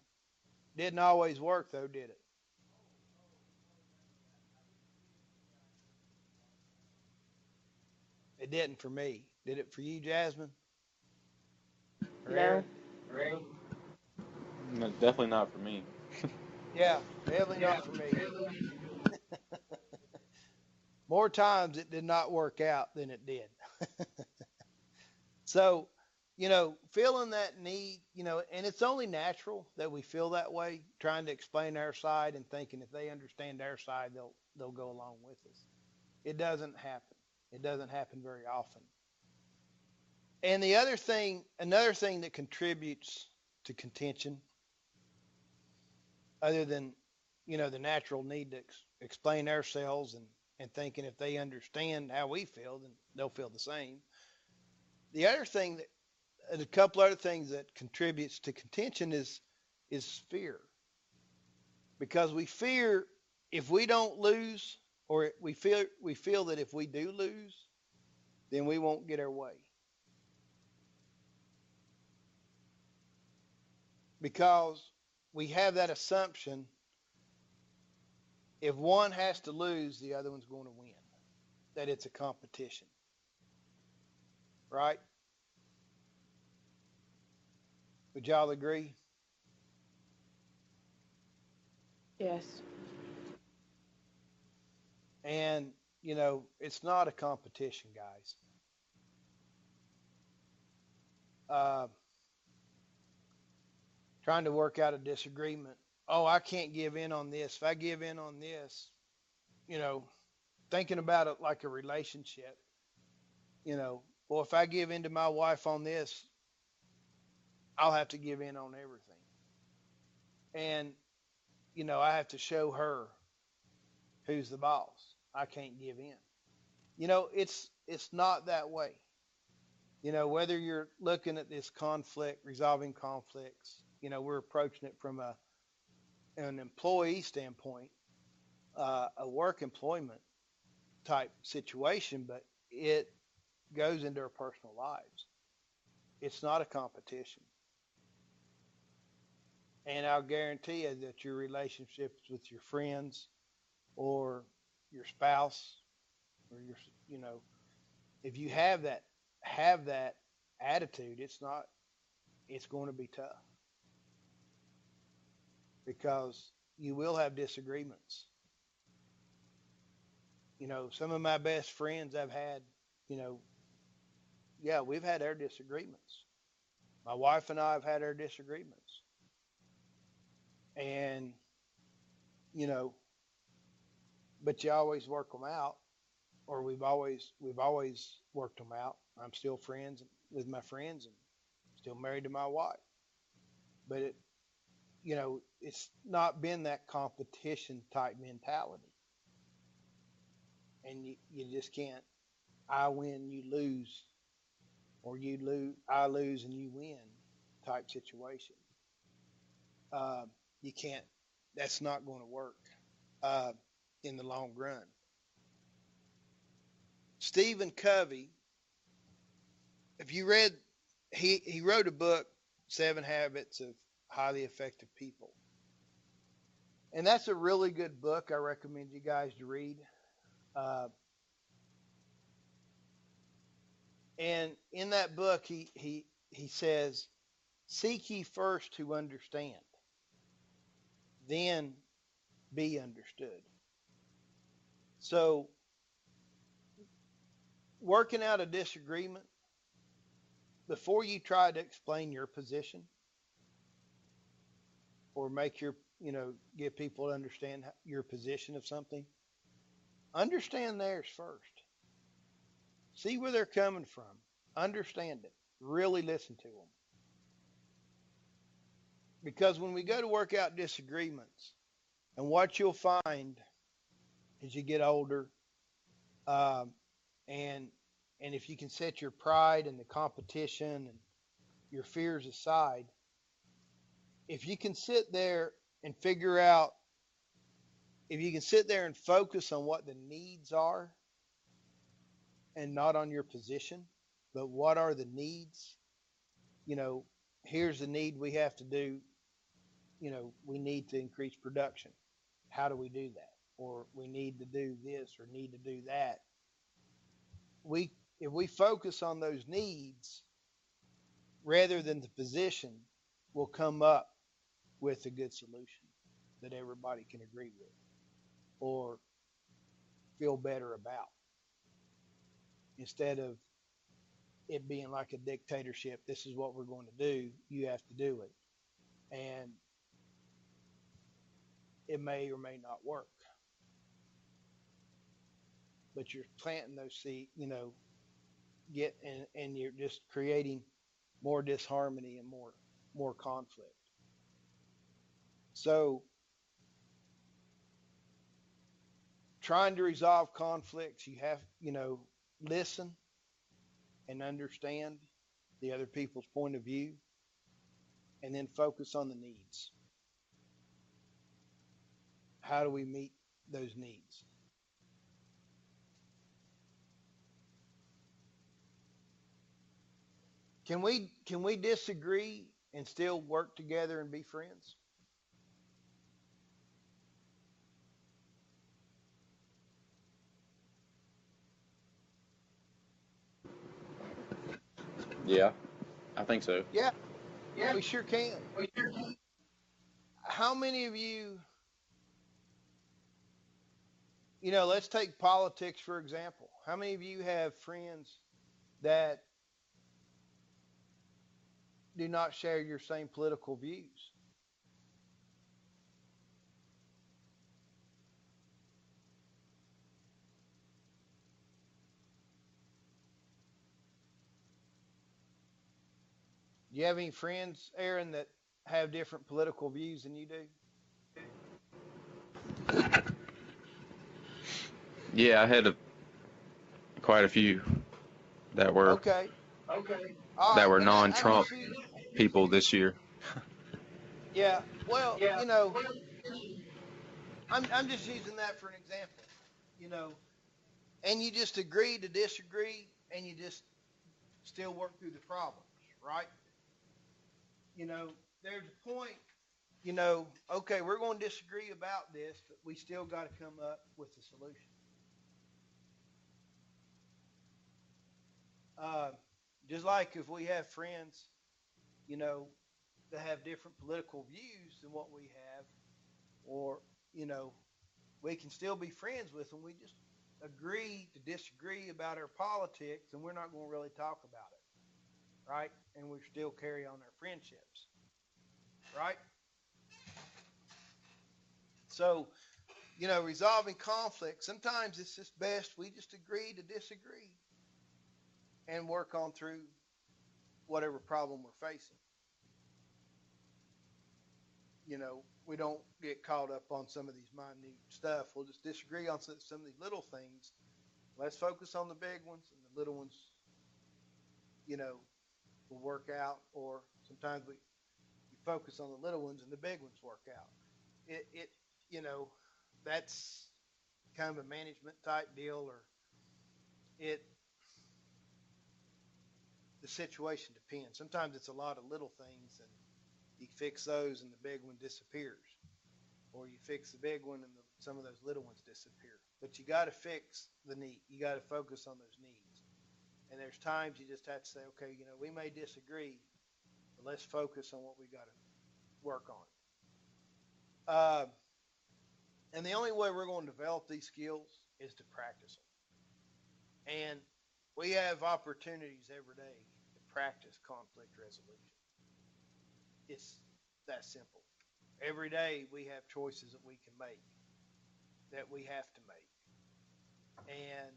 Speaker 3: Didn't always work though, did it? It didn't for me. Did it for you, Jasmine or
Speaker 2: No.
Speaker 3: Aaron?
Speaker 5: No, definitely not for me.
Speaker 3: Yeah, definitely not for me. More times it did not work out than it did. So, feeling that need, and it's only natural that we feel that way, trying to explain our side and thinking if they understand our side, they'll go along with us. It doesn't happen. It doesn't happen very often. And another thing that contributes to contention other than, the natural need to explain ourselves and thinking if they understand how we feel, then they'll feel the same. The other thing that, a couple other things that contributes to contention is fear, because we fear if we don't lose, or we feel that if we do lose, then we won't get our way, because we have that assumption if one has to lose, the other one's going to win. That it's a competition, right? Would y'all agree?
Speaker 2: Yes.
Speaker 3: And it's not a competition, guys. Uh, Trying to work out a disagreement. Oh, I can't give in on this. If I give in on this, you know, thinking about it like a relationship, well, if I give in to my wife on this, I'll have to give in on everything. And, I have to show her who's the boss. I can't give in. It's not that way. Whether you're looking at this conflict, resolving conflicts, we're approaching it from an employee standpoint, a work employment type situation, but it goes into our personal lives. It's not a competition. And I'll guarantee you that your relationships with your friends or your spouse or you know, if you have that attitude, it's going to be tough because you will have disagreements. Some of my best friends I've had, you know, yeah, we've had our disagreements. My wife and I have had our disagreements. And, you know, but you always work them out, or we've always worked them out. I'm still friends with my friends and still married to my wife. But it's not been that competition type mentality. And you just can't, I win, you lose, or you lose, I lose and you win type situation. You can't, that's not going to work uh, in the long run. Stephen Covey, if you read, he wrote a book, Seven Habits of Highly Effective People. And that's a really good book. I recommend you guys to read. Uh, and in that book, he says, seek ye first to understand, then be understood. So, working out a disagreement, before you try to explain your position or make get people to understand your position of something, understand theirs first. See where they're coming from. Understand it. Really listen to them. Because when we go to work out disagreements, and what you'll find as you get older, um, and if you can set your pride and the competition and your fears aside, if you can sit there and figure out, if you can sit there and focus on what the needs are and not on your position, but what are the needs? You know, here's the need we have to do. We need to increase production. How do we do that? Or we need to do this or need to do that. If we focus on those needs rather than the position, we'll come up with a good solution that everybody can agree with or feel better about, instead of it being like a dictatorship. This is what we're going to do. You have to do it. And it may or may not work, but you're planting those seeds, and you're just creating more disharmony and more. more conflict. So trying to resolve conflicts, you have, listen and understand the other people's point of view and then focus on the needs. How do we meet those needs? Can we disagree and still work together and be friends?
Speaker 5: Yeah, I think so.
Speaker 3: Yeah, we sure can. How many of you, let's take politics for example. How many of you have friends that do not share your same political views? Do you have any friends, Aaron, that have different political views than you do?
Speaker 5: Yeah, I had quite a few that were
Speaker 3: Okay. All
Speaker 5: that
Speaker 3: right.
Speaker 5: were
Speaker 3: Let me. I'm
Speaker 5: non-Trump
Speaker 3: just using.
Speaker 5: people this year.
Speaker 3: Yeah. Well, I'm just using that for an example. You know, and you just agree to disagree, and you just still work through the problems, right? You know, there's a point. Okay, we're going to disagree about this, but we still got to come up with a solution. Uh, just like if we have friends, you know, that have different political views than what we have, or you know, we can still be friends with them. We just agree to disagree about our politics, and we're not going to really talk about it, right? And we still carry on our friendships, right? So, resolving conflict, sometimes it's just best we just agree to disagree and work on through whatever problem we're facing. We don't get caught up on some of these minute stuff. We'll just disagree on some of these little things. Let's focus on the big ones, and the little ones, you know, will work out. Or sometimes we focus on the little ones, and the big ones work out. It you know, that's kind of a management type deal, or it the situation depends. Sometimes it's a lot of little things, and you fix those, and the big one disappears, or you fix the big one, and some of those little ones disappear. But you got to fix the need. You got to focus on those needs. And there's times you just have to say, okay, we may disagree, but let's focus on what we got to work on. Uh, and the only way we're going to develop these skills is to practice them. And we have opportunities every day to practice conflict resolution. It's that simple. Every day we have choices that we can make, that we have to make. And,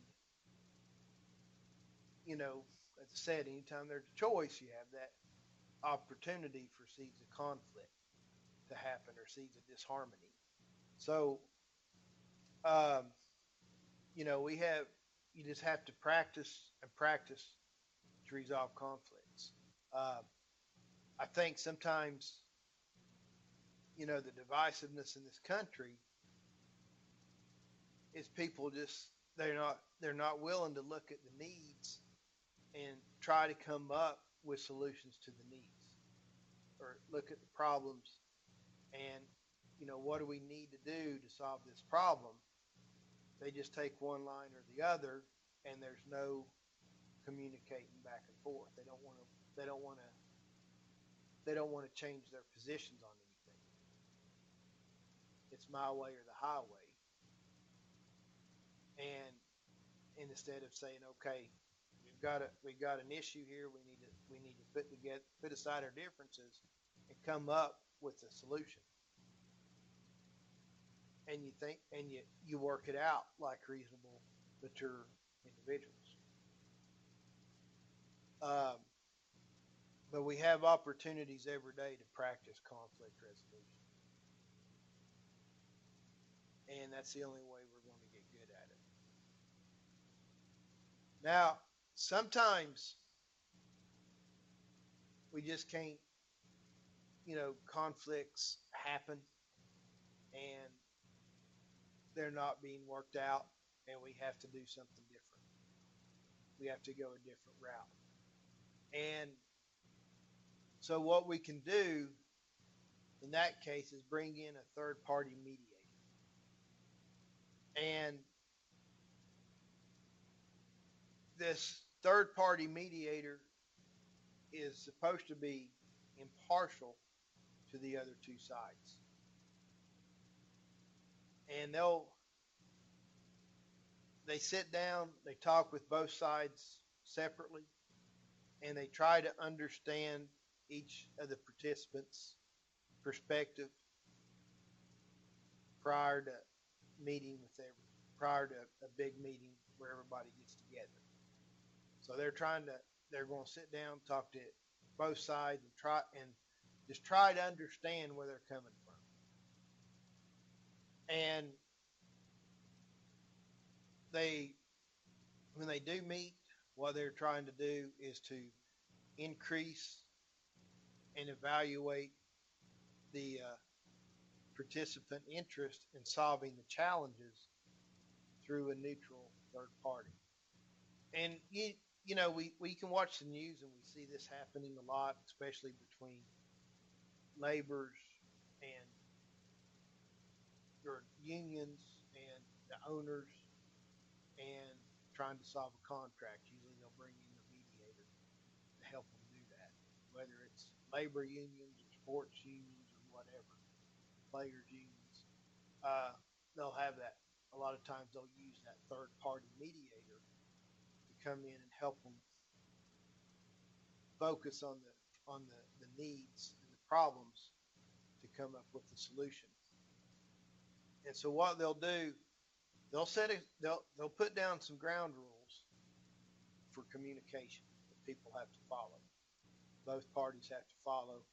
Speaker 3: as I said, anytime there's a choice, you have that opportunity for seeds of conflict to happen or seeds of disharmony. So, um, you just have to practice and practice to resolve conflicts. Uh, I think sometimes, the divisiveness in this country is people just they're not willing to look at the needs and try to come up with solutions to the needs, or look at the problems and what do we need to do to solve this problem. They just take one line or the other, and there's no communicating back and forth. They don't want to change their positions on anything. It's my way or the highway. And instead of saying, okay, we've got an issue here, we need to put aside our differences and come up with a solution. And you work it out like reasonable, mature individuals. Um, but we have opportunities every day to practice conflict resolution. And that's the only way we're going to get good at it. Now, sometimes we just can't, conflicts happen and they're not being worked out, and we have to do something different. We have to go a different route. And so what we can do in that case is bring in a third party mediator. And this third party mediator is supposed to be impartial to the other two sides. And they sit down, they talk with both sides separately, and they try to understand each of the participants' perspective prior to prior to a big meeting where everybody gets together. So they're going to sit down, talk to both sides, and just try to understand where they're coming from. And when they do meet, what they're trying to do is to increase and evaluate the participant interest in solving the challenges through a neutral third party. And we can watch the news and we see this happening a lot, especially between laborers and your unions and the owners, and trying to solve a contract. Usually they'll bring in a mediator to help them do that, whether it's labor unions or sports unions or whatever, players unions. They'll have that. A lot of times they'll use that third party mediator to come in and help them focus on the needs and the problems to come up with the solution. And so what they'll do, they'll put down some ground rules for communication that people have to follow. Both parties have to follow.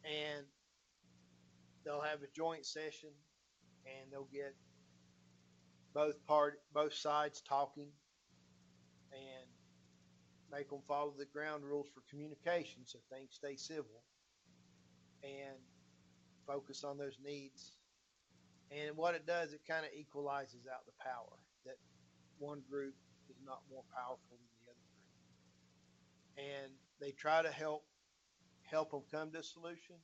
Speaker 3: And they'll have a joint session, and they'll get both sides talking and make them follow the ground rules for communication so things stay civil and focus on those needs. And what it does, it kind of equalizes out the power, that one group is not more powerful than the other group. And they try to help them come to a solution,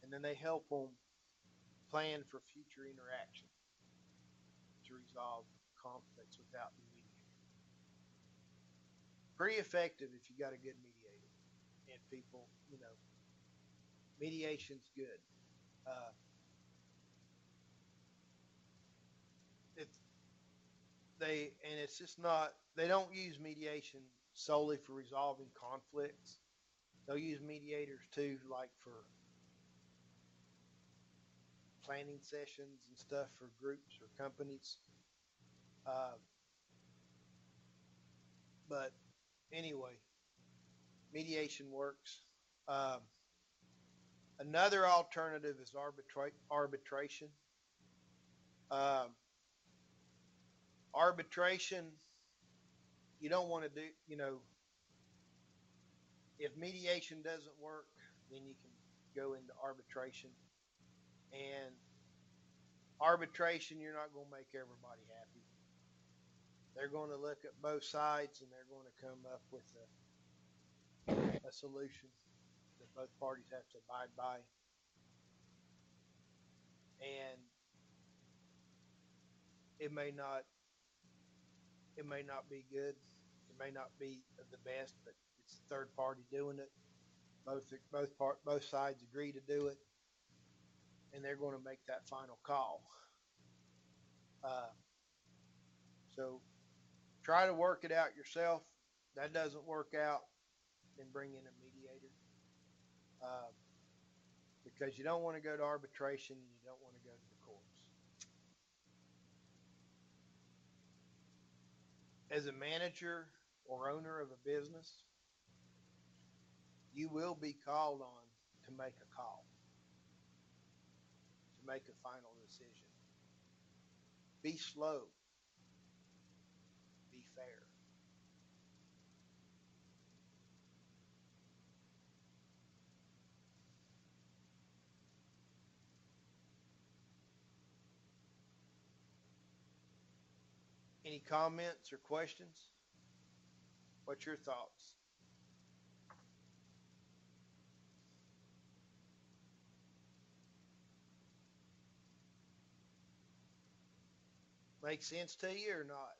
Speaker 3: and then they help them plan for future interaction to resolve conflicts without the mediator. Pretty effective if you got a good mediator. And people, mediation's good. It's just not, they don't use mediation solely for resolving conflicts. They'll use mediators too, like for planning sessions and stuff for groups or companies. But anyway, mediation works. Another alternative is arbitration. Arbitration, you don't want to do, if mediation doesn't work, then you can go into arbitration. And arbitration, you're not going to make everybody happy. They're going to look at both sides, and they're going to come up with a solution that both parties have to abide by. And it may not be good. It may not be the best, but it's the third party doing it. Both sides agree to do it, and they're going to make that final call. So try to work it out yourself. That doesn't work out, then bring in a mediator. Because you don't want to go to arbitration, and you don't want to go to the courts. As a manager or owner of a business, you will be called on to make a call, to make a final decision. Be slow, be fair. Any comments or questions? What's your thoughts? Make sense to you or not?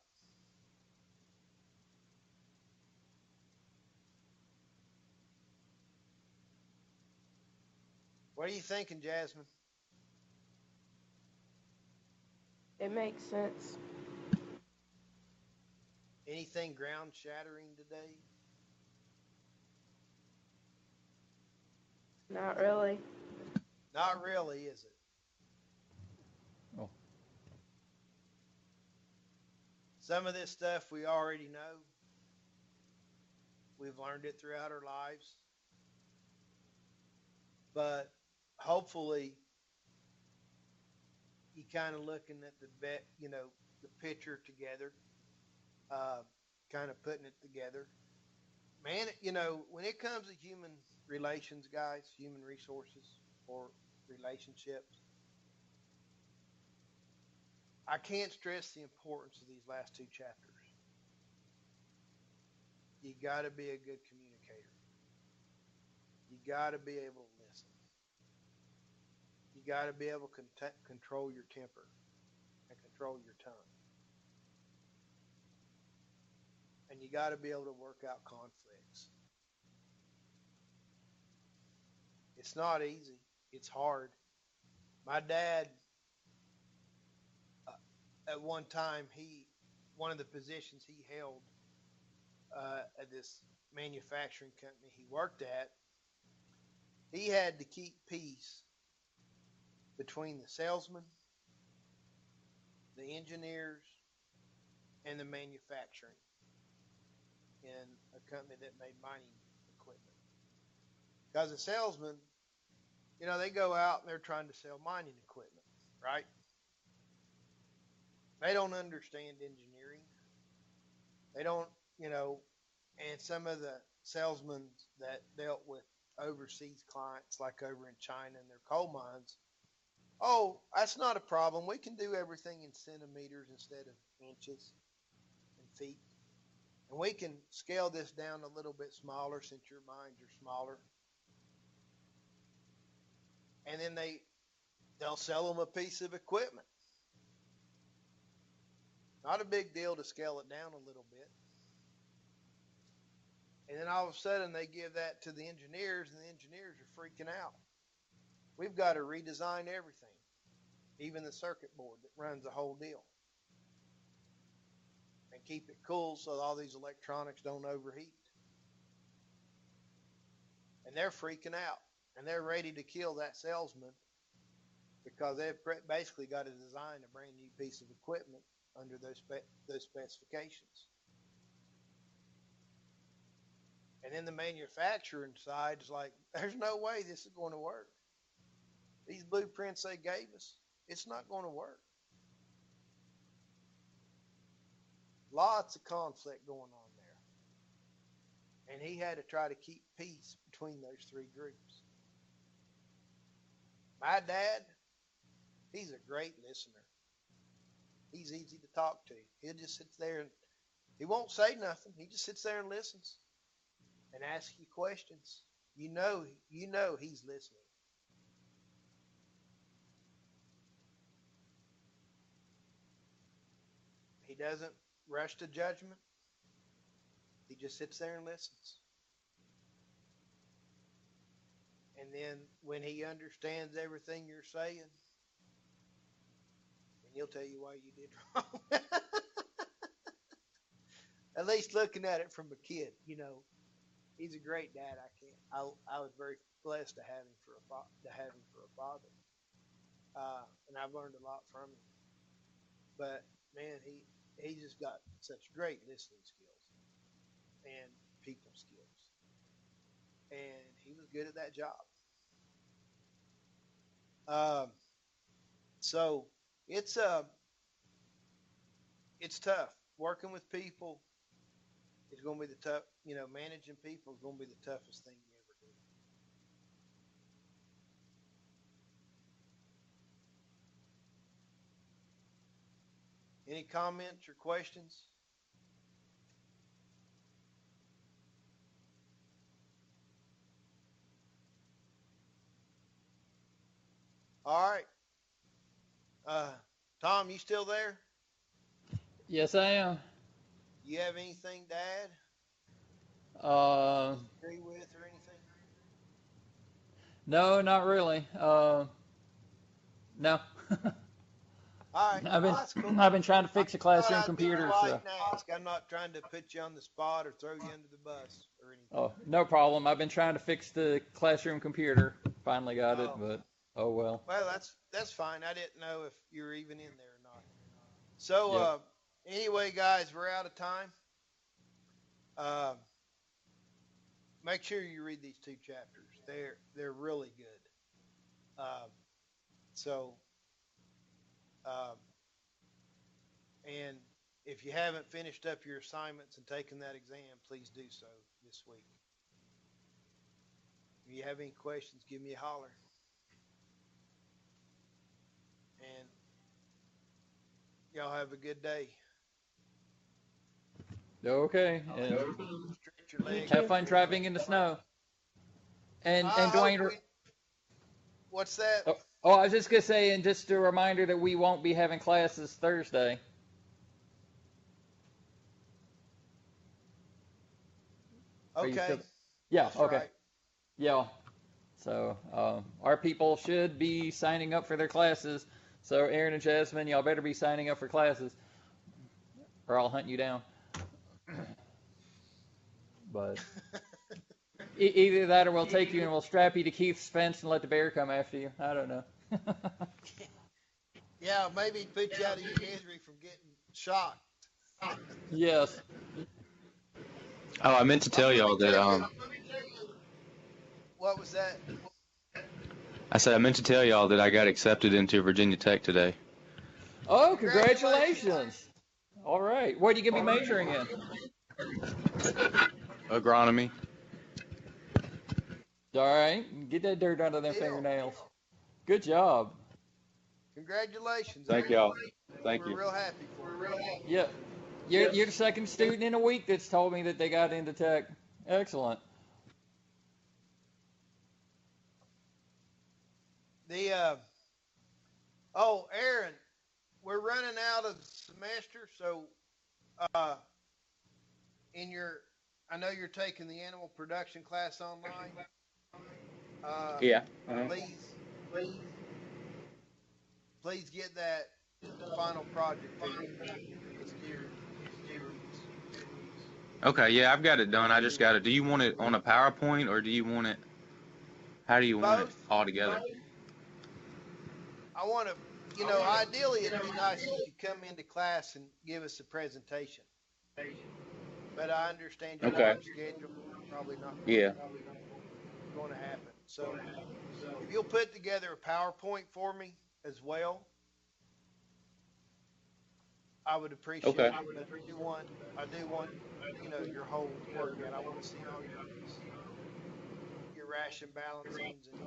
Speaker 3: What are you thinking, Jasmine?
Speaker 2: It makes sense.
Speaker 3: Anything ground shattering today?
Speaker 2: Not really.
Speaker 3: Not really, is it?
Speaker 1: Oh.
Speaker 3: Some of this stuff we already know. We've learned it throughout our lives. But hopefully you kind of looking at the picture together, kind of putting it together. Man, when it comes to human relations, guys, human resources or relationships, I can't stress the importance of these last two chapters. You got to be a good communicator. You got to be able to listen. You got to be able to control your temper and control your tongue. And you got to be able to work out conflicts. It's not easy. It's hard. My dad, at one time, one of the positions he held at this manufacturing company he worked at, he had to keep peace between the salesman, the engineers, and the manufacturing in a company that made mining equipment. Because the salesmen, they go out and they're trying to sell mining equipment, right? They don't understand engineering. They don't, and some of the salesmen that dealt with overseas clients, like over in China in their coal mines, oh, that's not a problem. We can do everything in centimeters instead of inches and feet. And we can scale this down a little bit smaller since your mines are smaller. And then they'll sell them a piece of equipment. Not a big deal to scale it down a little bit. And then all of a sudden they give that to the engineers, and the engineers are freaking out. We've got to redesign everything, even the circuit board that runs the whole deal, and keep it cool so all these electronics don't overheat. And they're freaking out, and they're ready to kill that salesman because they've basically got to design a brand new piece of equipment under those specifications. And then the manufacturing side is like, there's no way this is going to work. These blueprints they gave us, it's not going to work. Lots of conflict going on there. And he had to try to keep peace between those three groups. My dad, he's a great listener. He's easy to talk to. He'll just sit there and he won't say nothing. He just sits there and listens and asks you questions. You know he's listening. He doesn't rush to judgment. He just sits there and listens. And then when he understands everything you're saying, then he'll tell you why you did wrong. At least looking at it from a kid, he's a great dad. I was very blessed to have him for a father, and I've learned a lot from him. But man, he just got such great listening skills and people skills, and he was good at that job. Um, so it's it's tough working with people. Is going to be the tough. Managing people is going to be the toughest thing you ever do. Any comments or questions? All right. Tom, you still there?
Speaker 1: Yes, I am.
Speaker 3: You have anything to add?
Speaker 1: Uh,
Speaker 3: Agree with or anything?
Speaker 1: no, not really. No.
Speaker 3: All right.
Speaker 1: I've
Speaker 3: Well,
Speaker 1: been
Speaker 3: that's cool.
Speaker 1: I've been trying to
Speaker 3: I
Speaker 1: fix a
Speaker 3: thought
Speaker 1: classroom
Speaker 3: I'd be
Speaker 1: computer,
Speaker 3: polite
Speaker 1: so
Speaker 3: and ask. I'm not trying to put you on the spot or throw you under the bus or anything.
Speaker 1: oh, no problem. I've been trying to fix the classroom computer. Finally got it,
Speaker 3: Oh,
Speaker 1: but oh well.
Speaker 3: well, that's fine. I didn't know if you were even in there or not. So,
Speaker 1: Yep.
Speaker 3: anyway, guys, we're out of time. Um, make sure you read these 2 chapters. They're really good. So, um, and if you haven't finished up your assignments and taken that exam, please do so this week. If you have any questions, give me a holler. And y'all have a good day.
Speaker 1: Okay, and
Speaker 3: Stretch your
Speaker 2: You
Speaker 3: legs.
Speaker 1: have
Speaker 2: too.
Speaker 1: fun driving in the snow. And
Speaker 3: I
Speaker 1: and
Speaker 3: hope
Speaker 1: Dwayne,
Speaker 3: what's that?
Speaker 1: I was just gonna say, and just a reminder that we won't be having classes Thursday. Are you
Speaker 3: Okay,
Speaker 1: still? Yeah.
Speaker 3: that's
Speaker 1: Okay.
Speaker 3: right.
Speaker 1: Yeah. So our people should be signing up for their classes. So Aaron and Jasmine, y'all better be signing up for classes, or I'll hunt you down. But either that, or we'll take you and we'll strap you to Keith's fence and let the bear come after you. I don't know.
Speaker 3: Yeah, maybe put you out of your misery from getting shocked.
Speaker 1: Yes.
Speaker 5: Oh, I meant to
Speaker 3: Well,
Speaker 5: tell
Speaker 3: let me
Speaker 5: y'all that
Speaker 3: tell you. What was that?
Speaker 5: I said I meant to tell y'all that I got accepted into Virginia Tech today.
Speaker 1: Oh,
Speaker 3: Congratulations.
Speaker 1: congratulations. All right. What are you going to be majoring in?
Speaker 5: Agronomy.
Speaker 1: All right. Get that dirt out of them
Speaker 3: Deal.
Speaker 1: fingernails. Good job.
Speaker 3: Congratulations,
Speaker 5: Thank
Speaker 3: Aaron.
Speaker 5: y'all. Thank
Speaker 3: We're
Speaker 5: you.
Speaker 3: real happy for you.
Speaker 1: Yeah. You're the second student in a week that's told me that they got into tech. Excellent.
Speaker 3: The Aaron, we're running out of semester, so uh, in your, I know you're taking the animal production class online.
Speaker 5: Yeah.
Speaker 3: Please, please get that final project to me. It's due in 2 weeks.
Speaker 5: Okay, yeah, I've got it done. I just got it. Do you want it on a PowerPoint or do you want it? How do you want it
Speaker 3: Both.
Speaker 5: all together?
Speaker 3: I want to, ideally it'd be nice if you come into class and give us a presentation. But I understand your
Speaker 5: Okay.
Speaker 3: work schedule. Probably not
Speaker 5: Yeah.
Speaker 3: going to happen. So if you'll put together a PowerPoint for me as well, I would appreciate
Speaker 5: Okay.
Speaker 3: it. But I do want, your whole workout. I want to see all your ration balancings and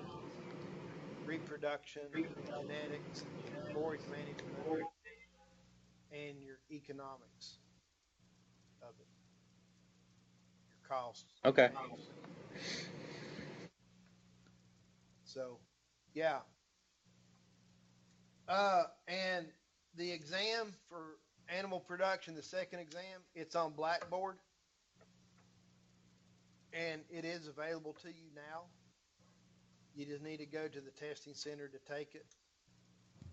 Speaker 3: reproduction, genetics, forage management, and your economics of it, your costs.
Speaker 5: Okay.
Speaker 3: So, yeah. And the exam for animal production, the second exam, it's on Blackboard, and it is available to you now. You just need to go to the testing center to take it.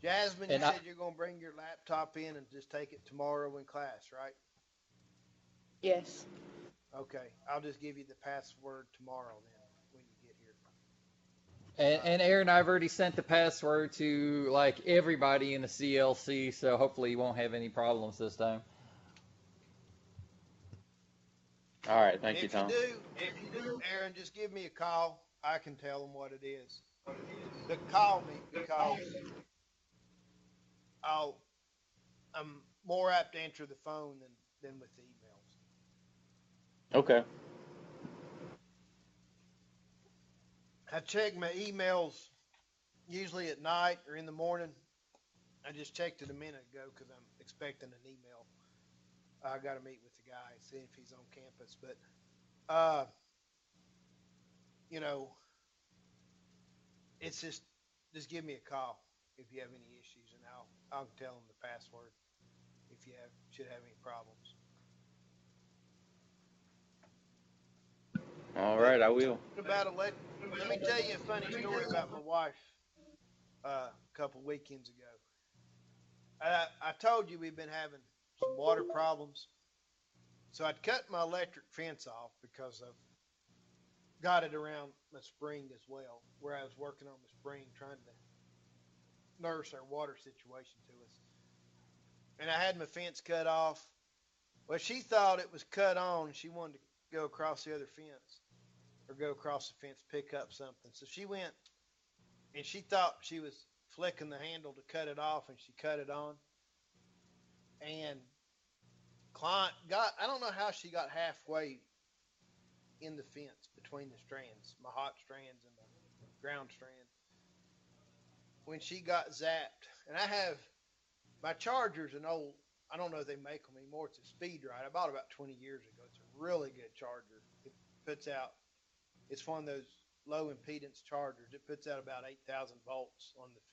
Speaker 3: Jasmine, you
Speaker 1: And
Speaker 3: said you're going to bring your laptop in and just take it tomorrow in class, right?
Speaker 2: Yes.
Speaker 3: Okay, I'll just give you the password tomorrow then when you get here.
Speaker 1: and Aaron, I've already sent the password to like everybody in the CLC, so hopefully you won't have any problems this time.
Speaker 5: All right,
Speaker 3: And
Speaker 5: thank you,
Speaker 3: if you
Speaker 5: Tom.
Speaker 3: do, Aaron, just give me a call. I can tell them what it is. But call me because I'll I'm more apt to answer the phone than with the emails.
Speaker 5: Okay.
Speaker 3: I check my emails usually at night or in the morning. I just checked it a minute ago because I'm expecting an email. I got to meet with the guy, see if he's on campus. But uh, you know, it's just give me a call if you have any issues, and I'll tell them the password if you should have any problems.
Speaker 5: All
Speaker 3: But
Speaker 5: right, I will.
Speaker 3: about let me tell you a funny story about my wife. A couple weekends ago, I told you we've been having some water problems, so I'd cut my electric fence off because I've got it around my spring as well, where I was working on the spring trying to nurse our water situation to us. And I had my fence cut off. Well, she thought it was cut on, and she wanted to go across the other fence or go across the fence, pick up something. So she went and she thought she was flicking the handle to cut it off, and she cut it on. And client got, I don't know how she got halfway in the fence between the strands, my hot strands and the ground strand, when she got zapped. And I have my charger's an old, I don't know if they make them anymore. It's a speed ride. I bought it about 20 years ago. It's a really good charger. It puts out, it's one of those low impedance chargers. It puts out about 8,000 volts on the